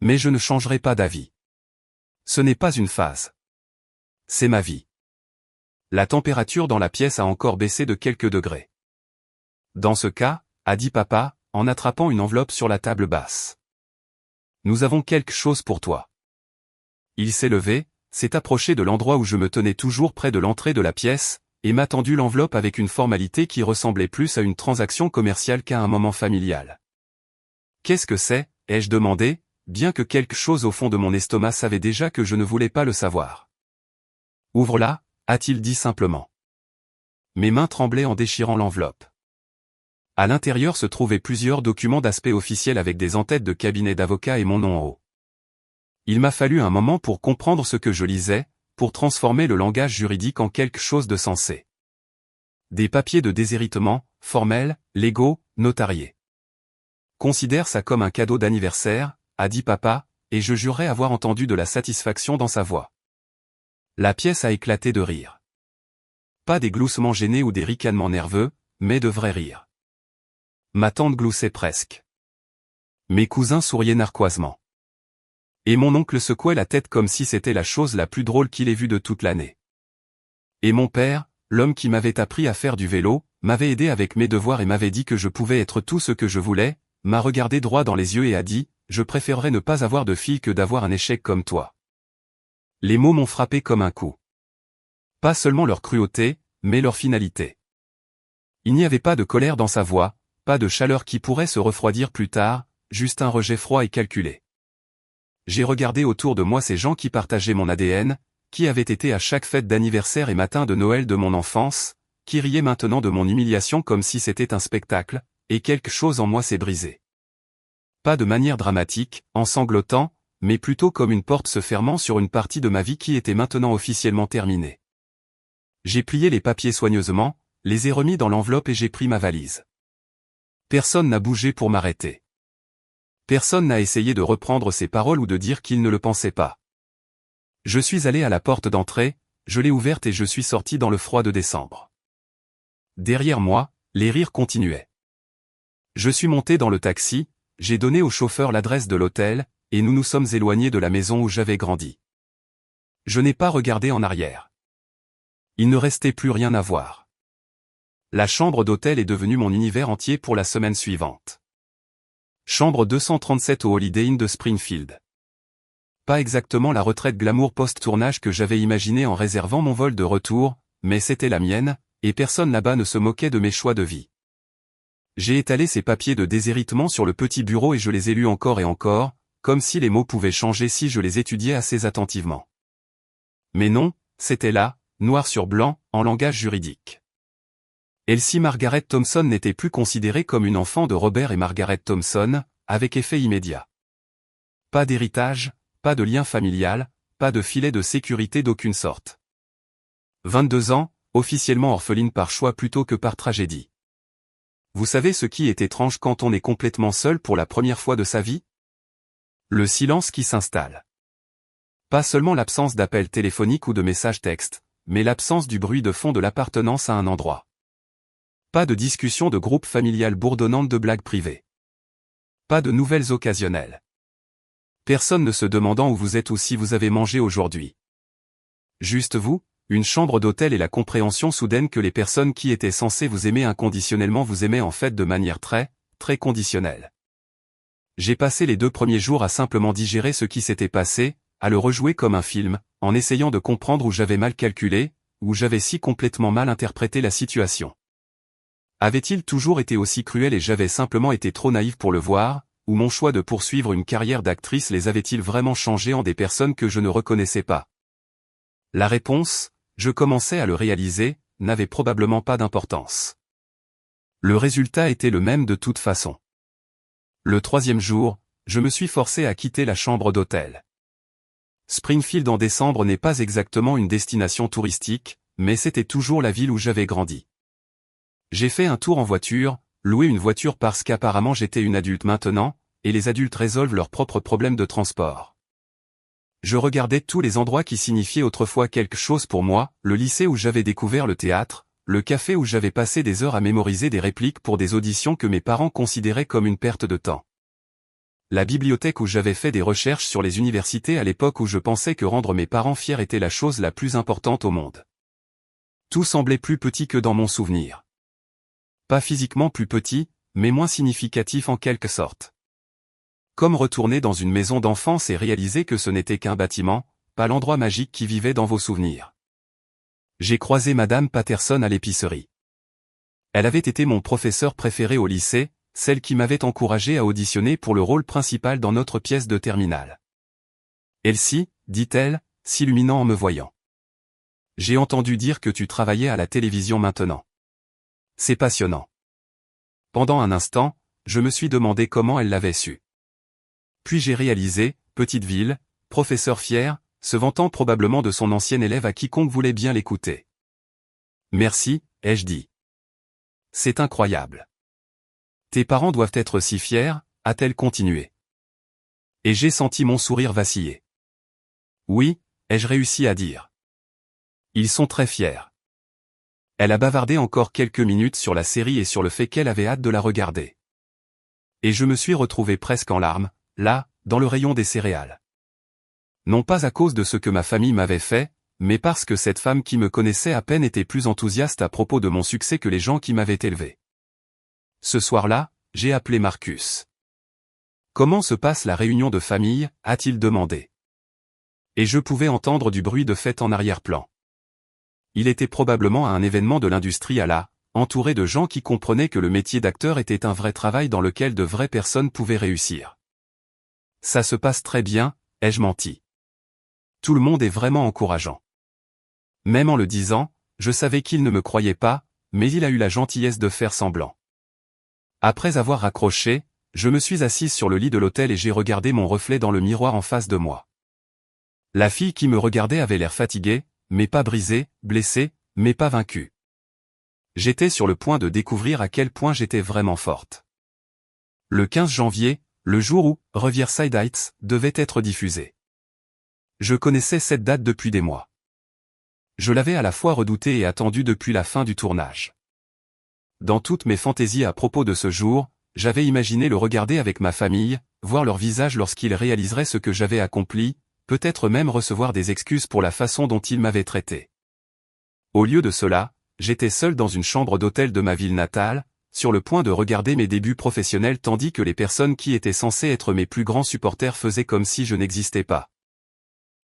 Mais je ne changerai pas d'avis. Ce n'est pas une phase. C'est ma vie. La température dans la pièce a encore baissé de quelques degrés. Dans ce cas, a dit papa, en attrapant une enveloppe sur la table basse. Nous avons quelque chose pour toi. Il s'est levé, s'est approché de l'endroit où je me tenais toujours près de l'entrée de la pièce, et m'a tendu l'enveloppe avec une formalité qui ressemblait plus à une transaction commerciale qu'à un moment familial. Qu'est-ce que c'est, ai-je demandé, bien que quelque chose au fond de mon estomac savait déjà que je ne voulais pas le savoir. Ouvre-la, a-t-il dit simplement. Mes mains tremblaient en déchirant l'enveloppe. À l'intérieur se trouvaient plusieurs documents d'aspect officiel avec des en-têtes de cabinet d'avocats et mon nom en haut. Il m'a fallu un moment pour comprendre ce que je lisais, pour transformer le langage juridique en quelque chose de sensé. Des papiers de déshéritement, formels, légaux, notariés. Considère ça comme un cadeau d'anniversaire, a dit papa, et je jurerais avoir entendu de la satisfaction dans sa voix. La pièce a éclaté de rire. Pas des gloussements gênés ou des ricanements nerveux, mais de vrais rires. Ma tante gloussait presque. Mes cousins souriaient narquoisement. Et mon oncle secouait la tête comme si c'était la chose la plus drôle qu'il ait vue de toute l'année. Et mon père, l'homme qui m'avait appris à faire du vélo, m'avait aidé avec mes devoirs et m'avait dit que je pouvais être tout ce que je voulais, m'a regardé droit dans les yeux et a dit, « Je préférerais ne pas avoir de fille que d'avoir un échec comme toi. » Les mots m'ont frappé comme un coup. Pas seulement leur cruauté, mais leur finalité. Il n'y avait pas de colère dans sa voix, pas de chaleur qui pourrait se refroidir plus tard, juste un rejet froid et calculé. J'ai regardé autour de moi ces gens qui partageaient mon ADN, qui avaient été à chaque fête d'anniversaire et matin de Noël de mon enfance, qui riaient maintenant de mon humiliation comme si c'était un spectacle, et quelque chose en moi s'est brisé. Pas de manière dramatique, en sanglotant, mais plutôt comme une porte se fermant sur une partie de ma vie qui était maintenant officiellement terminée. J'ai plié les papiers soigneusement, les ai remis dans l'enveloppe et j'ai pris ma valise. Personne n'a bougé pour m'arrêter. Personne n'a essayé de reprendre ses paroles ou de dire qu'il ne le pensait pas. Je suis allé à la porte d'entrée, je l'ai ouverte et je suis sorti dans le froid de décembre. Derrière moi, les rires continuaient. Je suis monté dans le taxi, j'ai donné au chauffeur l'adresse de l'hôtel, et nous nous sommes éloignés de la maison où j'avais grandi. Je n'ai pas regardé en arrière. Il ne restait plus rien à voir. La chambre d'hôtel est devenue mon univers entier pour la semaine suivante. Chambre 237 au Holiday Inn de Springfield. Pas exactement la retraite glamour post-tournage que j'avais imaginé en réservant mon vol de retour, mais c'était la mienne, et personne là-bas ne se moquait de mes choix de vie. J'ai étalé ces papiers de déshéritement sur le petit bureau et je les ai lus encore et encore, comme si les mots pouvaient changer si je les étudiais assez attentivement. Mais non, c'était là, noir sur blanc, en langage juridique. Elsie Margaret Thompson n'était plus considérée comme une enfant de Robert et Margaret Thompson, avec effet immédiat. Pas d'héritage, pas de lien familial, pas de filet de sécurité d'aucune sorte. 22 ans, officiellement orpheline par choix plutôt que par tragédie. Vous savez ce qui est étrange quand on est complètement seul pour la première fois de sa vie? Le silence qui s'installe. Pas seulement l'absence d'appels téléphoniques ou de messages textes, mais l'absence du bruit de fond de l'appartenance à un endroit. Pas de discussion de groupe familial bourdonnante de blagues privées. Pas de nouvelles occasionnelles. Personne ne se demandant où vous êtes ou si vous avez mangé aujourd'hui. Juste vous, une chambre d'hôtel et la compréhension soudaine que les personnes qui étaient censées vous aimer inconditionnellement vous aimaient en fait de manière très, très conditionnelle. J'ai passé les 2 premiers jours à simplement digérer ce qui s'était passé, à le rejouer comme un film, en essayant de comprendre où j'avais mal calculé, où j'avais si complètement mal interprété la situation. Avait-il toujours été aussi cruel et j'avais simplement été trop naïf pour le voir, ou mon choix de poursuivre une carrière d'actrice les avait-il vraiment changés en des personnes que je ne reconnaissais pas? La réponse, je commençais à le réaliser, n'avait probablement pas d'importance. Le résultat était le même de toute façon. Le 3e jour, je me suis forcé à quitter la chambre d'hôtel. Springfield en décembre n'est pas exactement une destination touristique, mais c'était toujours la ville où j'avais grandi. J'ai fait un tour en voiture, loué une voiture parce qu'apparemment j'étais une adulte maintenant, et les adultes résolvent leurs propres problèmes de transport. Je regardais tous les endroits qui signifiaient autrefois quelque chose pour moi, le lycée où j'avais découvert le théâtre, le café où j'avais passé des heures à mémoriser des répliques pour des auditions que mes parents considéraient comme une perte de temps. La bibliothèque où j'avais fait des recherches sur les universités à l'époque où je pensais que rendre mes parents fiers était la chose la plus importante au monde. Tout semblait plus petit que dans mon souvenir. Pas physiquement plus petit, mais moins significatif en quelque sorte. Comme retourner dans une maison d'enfance et réaliser que ce n'était qu'un bâtiment, pas l'endroit magique qui vivait dans vos souvenirs. J'ai croisé Madame Patterson à l'épicerie. Elle avait été mon professeur préféré au lycée, celle qui m'avait encouragé à auditionner pour le rôle principal dans notre pièce de terminale. Elsie, dit-elle, s'illuminant en me voyant. J'ai entendu dire que tu travaillais à la télévision maintenant. C'est passionnant. Pendant un instant, je me suis demandé comment elle l'avait su. Puis j'ai réalisé, petite ville, professeur fier, se vantant probablement de son ancien élève à quiconque voulait bien l'écouter. Merci, ai-je dit. C'est incroyable. Tes parents doivent être si fiers, a-t-elle continué. Et j'ai senti mon sourire vaciller. Oui, ai-je réussi à dire. Ils sont très fiers. Elle a bavardé encore quelques minutes sur la série et sur le fait qu'elle avait hâte de la regarder. Et je me suis retrouvé presque en larmes, là, dans le rayon des céréales. Non pas à cause de ce que ma famille m'avait fait, mais parce que cette femme qui me connaissait à peine était plus enthousiaste à propos de mon succès que les gens qui m'avaient élevé. Ce soir-là, j'ai appelé Marcus. Comment se passe la réunion de famille, a-t-il demandé. Et je pouvais entendre du bruit de fête en arrière-plan. Il était probablement à un événement de l'industrie à la, entouré de gens qui comprenaient que le métier d'acteur était un vrai travail dans lequel de vraies personnes pouvaient réussir. Ça se passe très bien, ai-je menti. Tout le monde est vraiment encourageant. Même en le disant, je savais qu'il ne me croyait pas, mais il a eu la gentillesse de faire semblant. Après avoir raccroché, je me suis assise sur le lit de l'hôtel et j'ai regardé mon reflet dans le miroir en face de moi. La fille qui me regardait avait l'air fatiguée, mais pas brisée, blessée, mais pas vaincue. J'étais sur le point de découvrir à quel point j'étais vraiment forte. Le 15 janvier, le jour où Riverside Heights devait être diffusé. Je connaissais cette date depuis des mois. Je l'avais à la fois redoutée et attendue depuis la fin du tournage. Dans toutes mes fantaisies à propos de ce jour, j'avais imaginé le regarder avec ma famille, voir leur visage lorsqu'ils réaliseraient ce que j'avais accompli, peut-être même recevoir des excuses pour la façon dont ils m'avaient traité. Au lieu de cela, j'étais seul dans une chambre d'hôtel de ma ville natale, sur le point de regarder mes débuts professionnels tandis que les personnes qui étaient censées être mes plus grands supporters faisaient comme si je n'existais pas.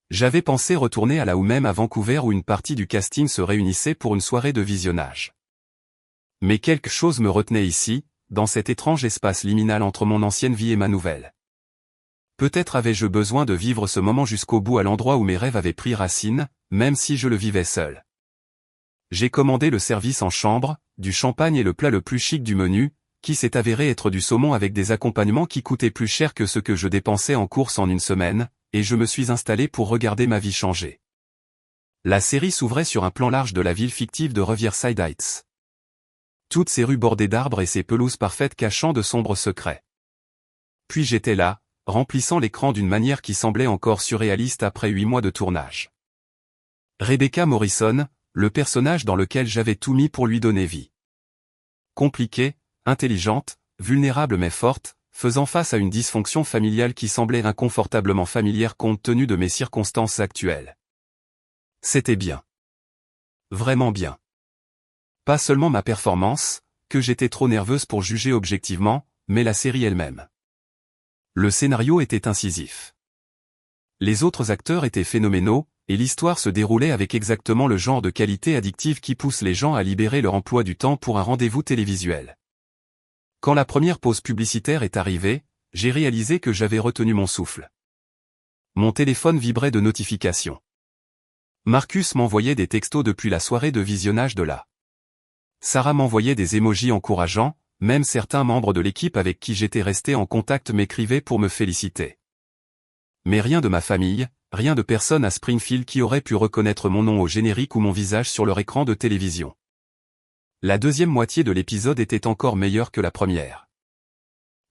J'avais pensé retourner à là ou même à Vancouver où une partie du casting se réunissait pour une soirée de visionnage. Mais quelque chose me retenait ici, dans cet étrange espace liminal entre mon ancienne vie et ma nouvelle. Peut-être avais-je besoin de vivre ce moment jusqu'au bout à l'endroit où mes rêves avaient pris racine, même si je le vivais seul. J'ai commandé le service en chambre, du champagne et le plat le plus chic du menu, qui s'est avéré être du saumon avec des accompagnements qui coûtaient plus cher que ce que je dépensais en courses en une semaine, et je me suis installé pour regarder ma vie changer. La série s'ouvrait sur un plan large de la ville fictive de Riverside Heights. Toutes ces rues bordées d'arbres et ces pelouses parfaites cachant de sombres secrets. Puis j'étais là, remplissant l'écran d'une manière qui semblait encore surréaliste après 8 mois de tournage. Rebecca Morrison, le personnage dans lequel j'avais tout mis pour lui donner vie. Compliquée, intelligente, vulnérable mais forte, faisant face à une dysfonction familiale qui semblait inconfortablement familière compte tenu de mes circonstances actuelles. C'était bien. Vraiment bien. Pas seulement ma performance, que j'étais trop nerveuse pour juger objectivement, mais la série elle-même. Le scénario était incisif. Les autres acteurs étaient phénoménaux, et l'histoire se déroulait avec exactement le genre de qualité addictive qui pousse les gens à libérer leur emploi du temps pour un rendez-vous télévisuel. Quand la première pause publicitaire est arrivée, j'ai réalisé que j'avais retenu mon souffle. Mon téléphone vibrait de notifications. Marcus m'envoyait des textos depuis la soirée de visionnage de la. Sarah m'envoyait des émojis encourageants, même certains membres de l'équipe avec qui j'étais resté en contact m'écrivaient pour me féliciter. Mais rien de ma famille, rien de personne à Springfield qui aurait pu reconnaître mon nom au générique ou mon visage sur leur écran de télévision. La deuxième moitié de l'épisode était encore meilleure que la première.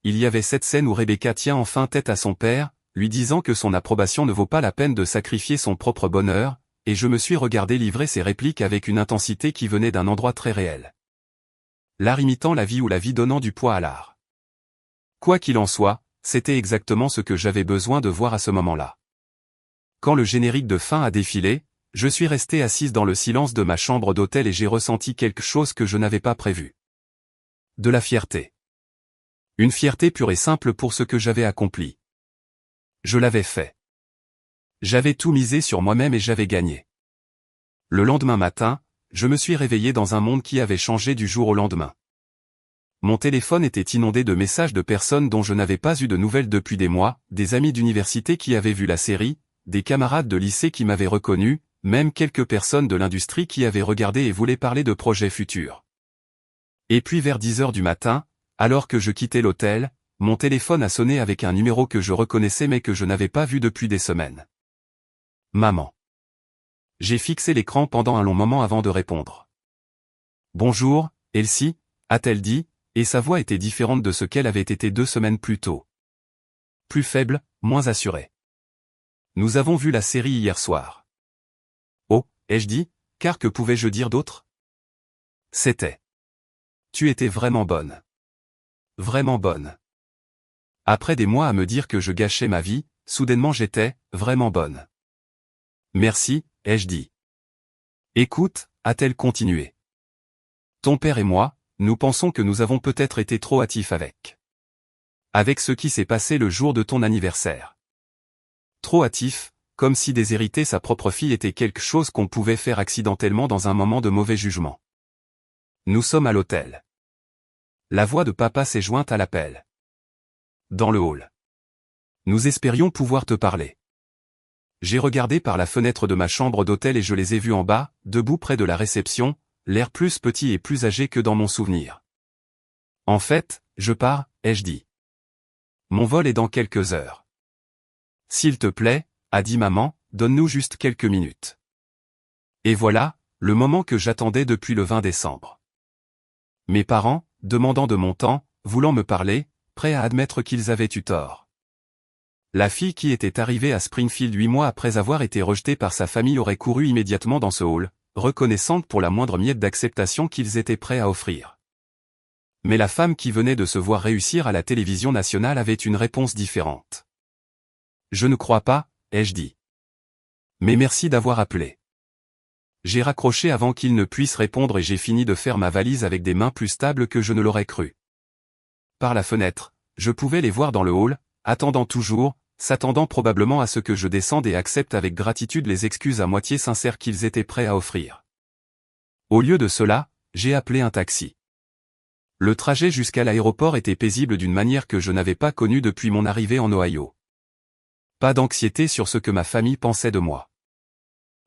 Il y avait cette scène où Rebecca tient enfin tête à son père, lui disant que son approbation ne vaut pas la peine de sacrifier son propre bonheur, et je me suis regardé livrer ses répliques avec une intensité qui venait d'un endroit très réel. L'art imitant la vie ou la vie donnant du poids à l'art. Quoi qu'il en soit, c'était exactement ce que j'avais besoin de voir à ce moment-là. Quand le générique de fin a défilé, je suis resté assise dans le silence de ma chambre d'hôtel et j'ai ressenti quelque chose que je n'avais pas prévu. De la fierté. Une fierté pure et simple pour ce que j'avais accompli. Je l'avais fait. J'avais tout misé sur moi-même et j'avais gagné. Le lendemain matin, je me suis réveillé dans un monde qui avait changé du jour au lendemain. Mon téléphone était inondé de messages de personnes dont je n'avais pas eu de nouvelles depuis des mois, des amis d'université qui avaient vu la série, des camarades de lycée qui m'avaient reconnu, même quelques personnes de l'industrie qui avaient regardé et voulaient parler de projets futurs. Et puis vers 10 heures du matin, alors que je quittais l'hôtel, mon téléphone a sonné avec un numéro que je reconnaissais mais que je n'avais pas vu depuis des semaines. Maman. J'ai fixé l'écran pendant un long moment avant de répondre. Bonjour, Elsie, a-t-elle dit, et sa voix était différente de ce qu'elle avait été 2 semaines plus tôt. Plus faible, moins assurée. Nous avons vu la série hier soir. Oh, ai-je dit, car que pouvais-je dire d'autre? C'était. Tu étais vraiment bonne. Vraiment bonne. Après des mois à me dire que je gâchais ma vie, soudainement j'étais vraiment bonne. Merci, ai-je dit. Écoute, a-t-elle continué. Ton père et moi, nous pensons que nous avons peut-être été trop hâtifs avec ce qui s'est passé le jour de ton anniversaire. Trop hâtifs, comme si déshériter sa propre fille était quelque chose qu'on pouvait faire accidentellement dans un moment de mauvais jugement. Nous sommes à l'hôtel. La voix de papa s'est jointe à l'appel. Dans le hall. Nous espérions pouvoir te parler. J'ai regardé par la fenêtre de ma chambre d'hôtel et je les ai vus en bas, debout près de la réception, l'air plus petit et plus âgé que dans mon souvenir. En fait, je pars, ai-je dit. Mon vol est dans quelques heures. S'il te plaît, a dit maman, donne-nous juste quelques minutes. Et voilà, le moment que j'attendais depuis le 20 décembre. Mes parents, demandant de mon temps, voulant me parler, prêts à admettre qu'ils avaient eu tort. La fille qui était arrivée à Springfield 8 mois après avoir été rejetée par sa famille aurait couru immédiatement dans ce hall, reconnaissante pour la moindre miette d'acceptation qu'ils étaient prêts à offrir. Mais la femme qui venait de se voir réussir à la télévision nationale avait une réponse différente. Je ne crois pas, ai-je dit. Mais merci d'avoir appelé. J'ai raccroché avant qu'il ne puisse répondre et j'ai fini de faire ma valise avec des mains plus stables que je ne l'aurais cru. Par la fenêtre, je pouvais les voir dans le hall, attendant toujours, s'attendant probablement à ce que je descende et accepte avec gratitude les excuses à moitié sincères qu'ils étaient prêts à offrir. Au lieu de cela, j'ai appelé un taxi. Le trajet jusqu'à l'aéroport était paisible d'une manière que je n'avais pas connue depuis mon arrivée en Ohio. Pas d'anxiété sur ce que ma famille pensait de moi.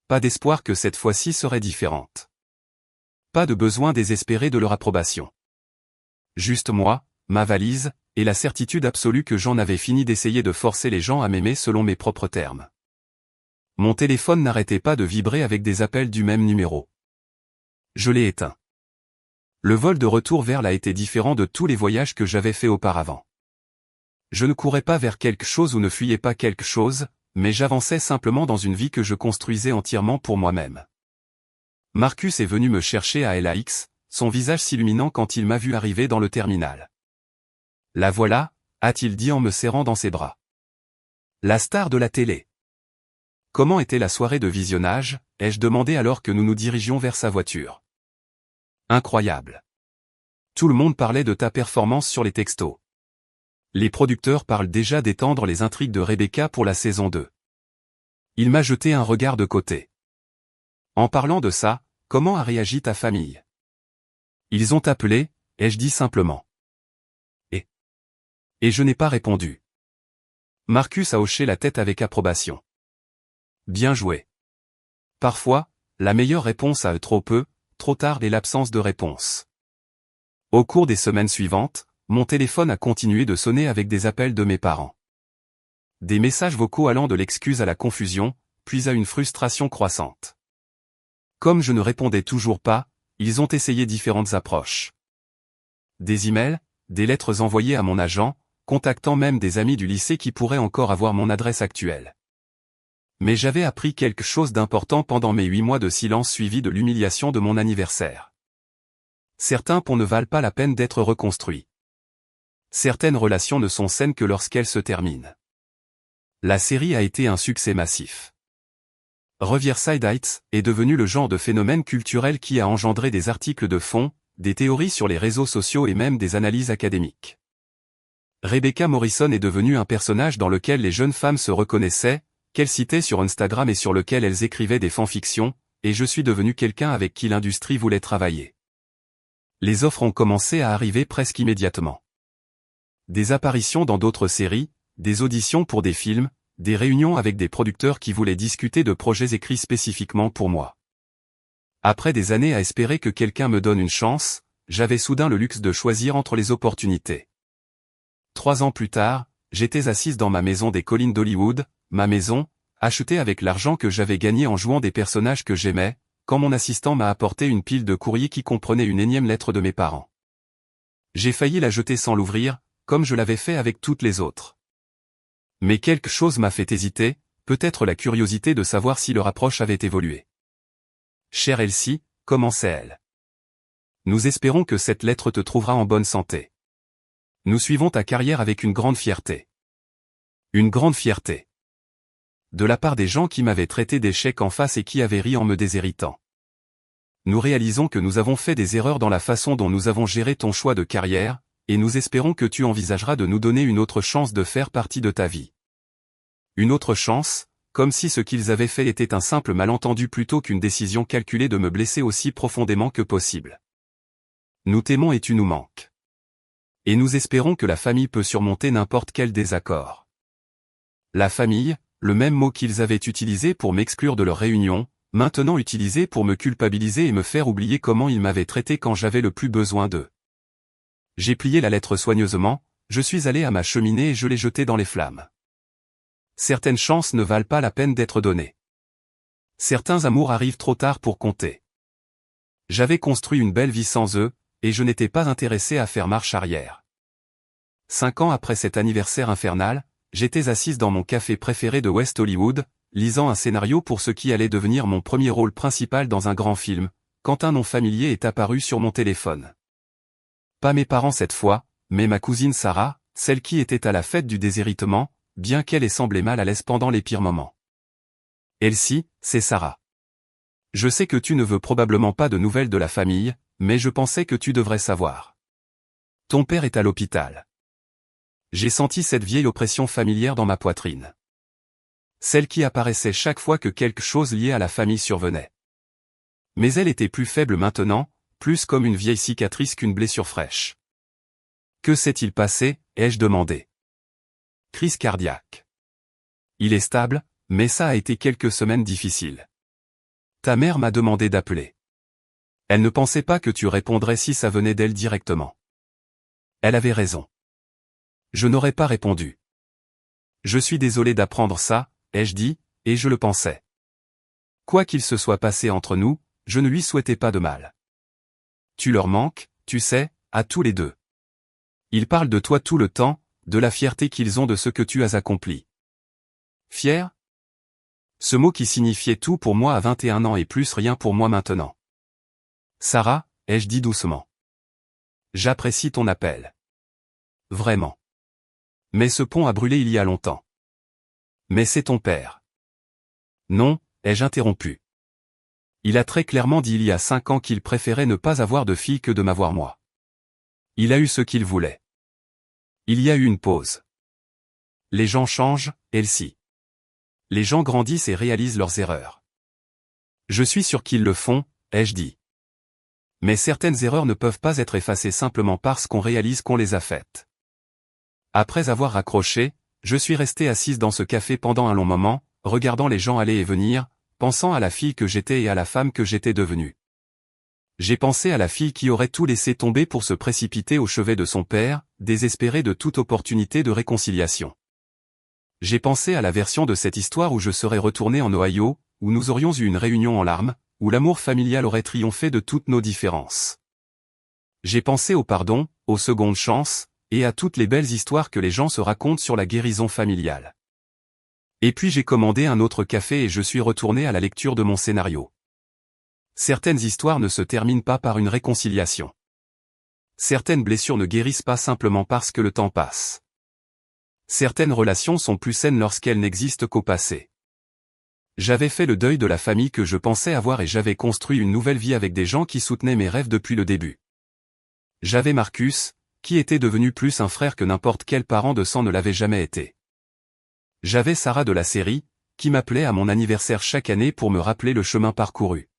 Pas d'espoir que cette fois-ci serait différente. Pas de besoin désespéré de leur approbation. Juste moi, ma valise, et la certitude absolue que j'en avais fini d'essayer de forcer les gens à m'aimer selon mes propres termes. Mon téléphone n'arrêtait pas de vibrer avec des appels du même numéro. Je l'ai éteint. Le vol de retour vers là était différent de tous les voyages que j'avais faits auparavant. Je ne courais pas vers quelque chose ou ne fuyais pas quelque chose, mais j'avançais simplement dans une vie que je construisais entièrement pour moi-même. Marcus est venu me chercher à LAX, son visage s'illuminant quand il m'a vu arriver dans le terminal. La voilà, a-t-il dit en me serrant dans ses bras. La star de la télé. Comment était la soirée de visionnage, ai-je demandé alors que nous nous dirigions vers sa voiture. Incroyable. Tout le monde parlait de ta performance sur les textos. Les producteurs parlent déjà d'étendre les intrigues de Rebecca pour la saison 2. Il m'a jeté un regard de côté. En parlant de ça, comment a réagi ta famille? Ils ont appelé, ai-je dit simplement. Et je n'ai pas répondu. Marcus a hoché la tête avec approbation. Bien joué. Parfois, la meilleure réponse à trop peu, trop tard est l'absence de réponse. Au cours des semaines suivantes, mon téléphone a continué de sonner avec des appels de mes parents. Des messages vocaux allant de l'excuse à la confusion, puis à une frustration croissante. Comme je ne répondais toujours pas, ils ont essayé différentes approches. Des emails, des lettres envoyées à mon agent, contactant même des amis du lycée qui pourraient encore avoir mon adresse actuelle. Mais j'avais appris quelque chose d'important pendant mes 8 mois de silence suivis de l'humiliation de mon anniversaire. Certains ponts ne valent pas la peine d'être reconstruits. Certaines relations ne sont saines que lorsqu'elles se terminent. La série a été un succès massif. Riverside Heights est devenu le genre de phénomène culturel qui a engendré des articles de fond, des théories sur les réseaux sociaux et même des analyses académiques. Rebecca Morrison est devenue un personnage dans lequel les jeunes femmes se reconnaissaient, qu'elles citaient sur Instagram et sur lequel elles écrivaient des fanfictions, et je suis devenu quelqu'un avec qui l'industrie voulait travailler. Les offres ont commencé à arriver presque immédiatement. Des apparitions dans d'autres séries, des auditions pour des films, des réunions avec des producteurs qui voulaient discuter de projets écrits spécifiquement pour moi. Après des années à espérer que quelqu'un me donne une chance, j'avais soudain le luxe de choisir entre les opportunités. 3 ans plus tard, j'étais assise dans ma maison des collines d'Hollywood, ma maison, achetée avec l'argent que j'avais gagné en jouant des personnages que j'aimais, quand mon assistant m'a apporté une pile de courriers qui comprenait une énième lettre de mes parents. J'ai failli la jeter sans l'ouvrir, comme je l'avais fait avec toutes les autres. Mais quelque chose m'a fait hésiter, peut-être la curiosité de savoir si leur approche avait évolué. Chère Elsie, commençait-elle. Nous espérons que cette lettre te trouvera en bonne santé. Nous suivons ta carrière avec une grande fierté. Une grande fierté. De la part des gens qui m'avaient traité d'échec en face et qui avaient ri en me déshéritant. Nous réalisons que nous avons fait des erreurs dans la façon dont nous avons géré ton choix de carrière, et nous espérons que tu envisageras de nous donner une autre chance de faire partie de ta vie. Une autre chance, comme si ce qu'ils avaient fait était un simple malentendu plutôt qu'une décision calculée de me blesser aussi profondément que possible. Nous t'aimons et tu nous manques. Et nous espérons que la famille peut surmonter n'importe quel désaccord. La famille, le même mot qu'ils avaient utilisé pour m'exclure de leur réunion, maintenant utilisé pour me culpabiliser et me faire oublier comment ils m'avaient traité quand j'avais le plus besoin d'eux. J'ai plié la lettre soigneusement, je suis allé à ma cheminée et je l'ai jetée dans les flammes. Certaines chances ne valent pas la peine d'être données. Certains amours arrivent trop tard pour compter. J'avais construit une belle vie sans eux, et je n'étais pas intéressé à faire marche arrière. 5 ans après cet anniversaire infernal, j'étais assise dans mon café préféré de West Hollywood, lisant un scénario pour ce qui allait devenir mon premier rôle principal dans un grand film, quand un nom familier est apparu sur mon téléphone. Pas mes parents cette fois, mais ma cousine Sarah, celle qui était à la fête du déshéritement, bien qu'elle ait semblé mal à l'aise pendant les pires moments. Elsie, c'est Sarah. Je sais que tu ne veux probablement pas de nouvelles de la famille, mais je pensais que tu devrais savoir. Ton père est à l'hôpital. J'ai senti cette vieille oppression familière dans ma poitrine. Celle qui apparaissait chaque fois que quelque chose lié à la famille survenait. Mais elle était plus faible maintenant, plus comme une vieille cicatrice qu'une blessure fraîche. Que s'est-il passé, ai-je demandé. Crise cardiaque. Il est stable, mais ça a été quelques semaines difficiles. Ta mère m'a demandé d'appeler. Elle ne pensait pas que tu répondrais si ça venait d'elle directement. Elle avait raison. Je n'aurais pas répondu. Je suis désolé d'apprendre ça, ai-je dit, et je le pensais. Quoi qu'il se soit passé entre nous, je ne lui souhaitais pas de mal. Tu leur manques, tu sais, à tous les deux. Ils parlent de toi tout le temps, de la fierté qu'ils ont de ce que tu as accompli. Fier? Ce mot qui signifiait tout pour moi à 21 ans et plus rien pour moi maintenant. Sarah, ai-je dit doucement. J'apprécie ton appel. Vraiment. Mais ce pont a brûlé il y a longtemps. Mais c'est ton père. Non, ai-je interrompu. Il a très clairement dit il y a 5 ans qu'il préférait ne pas avoir de fille que de m'avoir moi. Il a eu ce qu'il voulait. Il y a eu une pause. Les gens changent, Elsie. Les gens grandissent et réalisent leurs erreurs. Je suis sûr qu'ils le font, ai-je dit. Mais certaines erreurs ne peuvent pas être effacées simplement parce qu'on réalise qu'on les a faites. Après avoir raccroché, je suis resté assise dans ce café pendant un long moment, regardant les gens aller et venir, pensant à la fille que j'étais et à la femme que j'étais devenue. J'ai pensé à la fille qui aurait tout laissé tomber pour se précipiter au chevet de son père, désespérée de toute opportunité de réconciliation. J'ai pensé à la version de cette histoire où je serais retourné en Ohio, où nous aurions eu une réunion en larmes, où l'amour familial aurait triomphé de toutes nos différences. J'ai pensé au pardon, aux secondes chances, et à toutes les belles histoires que les gens se racontent sur la guérison familiale. Et puis j'ai commandé un autre café et je suis retourné à la lecture de mon scénario. Certaines histoires ne se terminent pas par une réconciliation. Certaines blessures ne guérissent pas simplement parce que le temps passe. Certaines relations sont plus saines lorsqu'elles n'existent qu'au passé. J'avais fait le deuil de la famille que je pensais avoir et j'avais construit une nouvelle vie avec des gens qui soutenaient mes rêves depuis le début. J'avais Marcus, qui était devenu plus un frère que n'importe quel parent de sang ne l'avait jamais été. J'avais Sarah de la série, qui m'appelait à mon anniversaire chaque année pour me rappeler le chemin parcouru.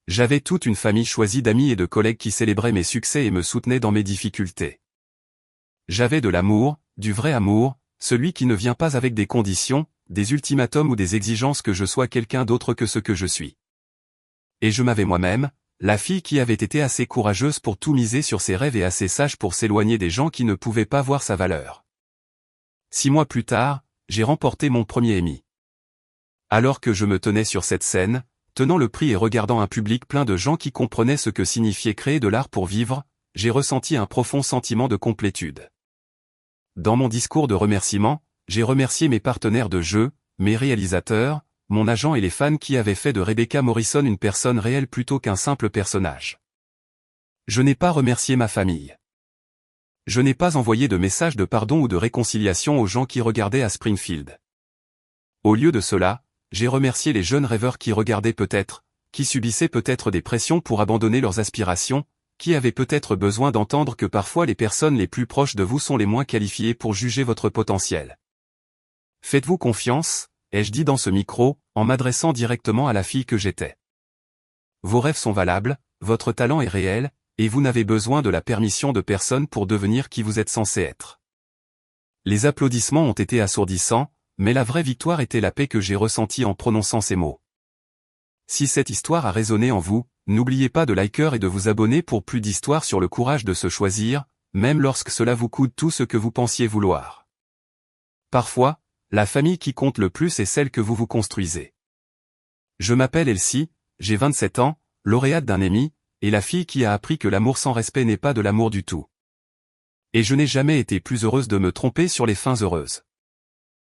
J'avais toute une famille choisie d'amis et de collègues qui célébraient mes succès et me soutenaient dans mes difficultés. J'avais de l'amour, du vrai amour, celui qui ne vient pas avec des conditions, des ultimatums ou des exigences que je sois quelqu'un d'autre que ce que je suis. Et je m'avais moi-même, la fille qui avait été assez courageuse pour tout miser sur ses rêves et assez sage pour s'éloigner des gens qui ne pouvaient pas voir sa valeur. 6 mois plus tard, j'ai remporté mon premier Emmy. Alors que je me tenais sur cette scène, tenant le prix et regardant un public plein de gens qui comprenaient ce que signifiait créer de l'art pour vivre, j'ai ressenti un profond sentiment de complétude. Dans mon discours de remerciement, j'ai remercié mes partenaires de jeu, mes réalisateurs, mon agent et les fans qui avaient fait de Rebecca Morrison une personne réelle plutôt qu'un simple personnage. Je n'ai pas remercié ma famille. Je n'ai pas envoyé de message de pardon ou de réconciliation aux gens qui regardaient à Springfield. Au lieu de cela, j'ai remercié les jeunes rêveurs qui regardaient peut-être, qui subissaient peut-être des pressions pour abandonner leurs aspirations, qui avaient peut-être besoin d'entendre que parfois les personnes les plus proches de vous sont les moins qualifiées pour juger votre potentiel. Faites-vous confiance, ai-je dit dans ce micro, en m'adressant directement à la fille que j'étais. Vos rêves sont valables, votre talent est réel, et vous n'avez besoin de la permission de personne pour devenir qui vous êtes censé être. Les applaudissements ont été assourdissants, mais la vraie victoire était la paix que j'ai ressentie en prononçant ces mots. Si cette histoire a résonné en vous, n'oubliez pas de liker et de vous abonner pour plus d'histoires sur le courage de se choisir, même lorsque cela vous coûte tout ce que vous pensiez vouloir. Parfois, la famille qui compte le plus est celle que vous vous construisez. Je m'appelle Elsie, j'ai 27 ans, lauréate d'un Emmy, et la fille qui a appris que l'amour sans respect n'est pas de l'amour du tout. Et je n'ai jamais été plus heureuse de me tromper sur les fins heureuses.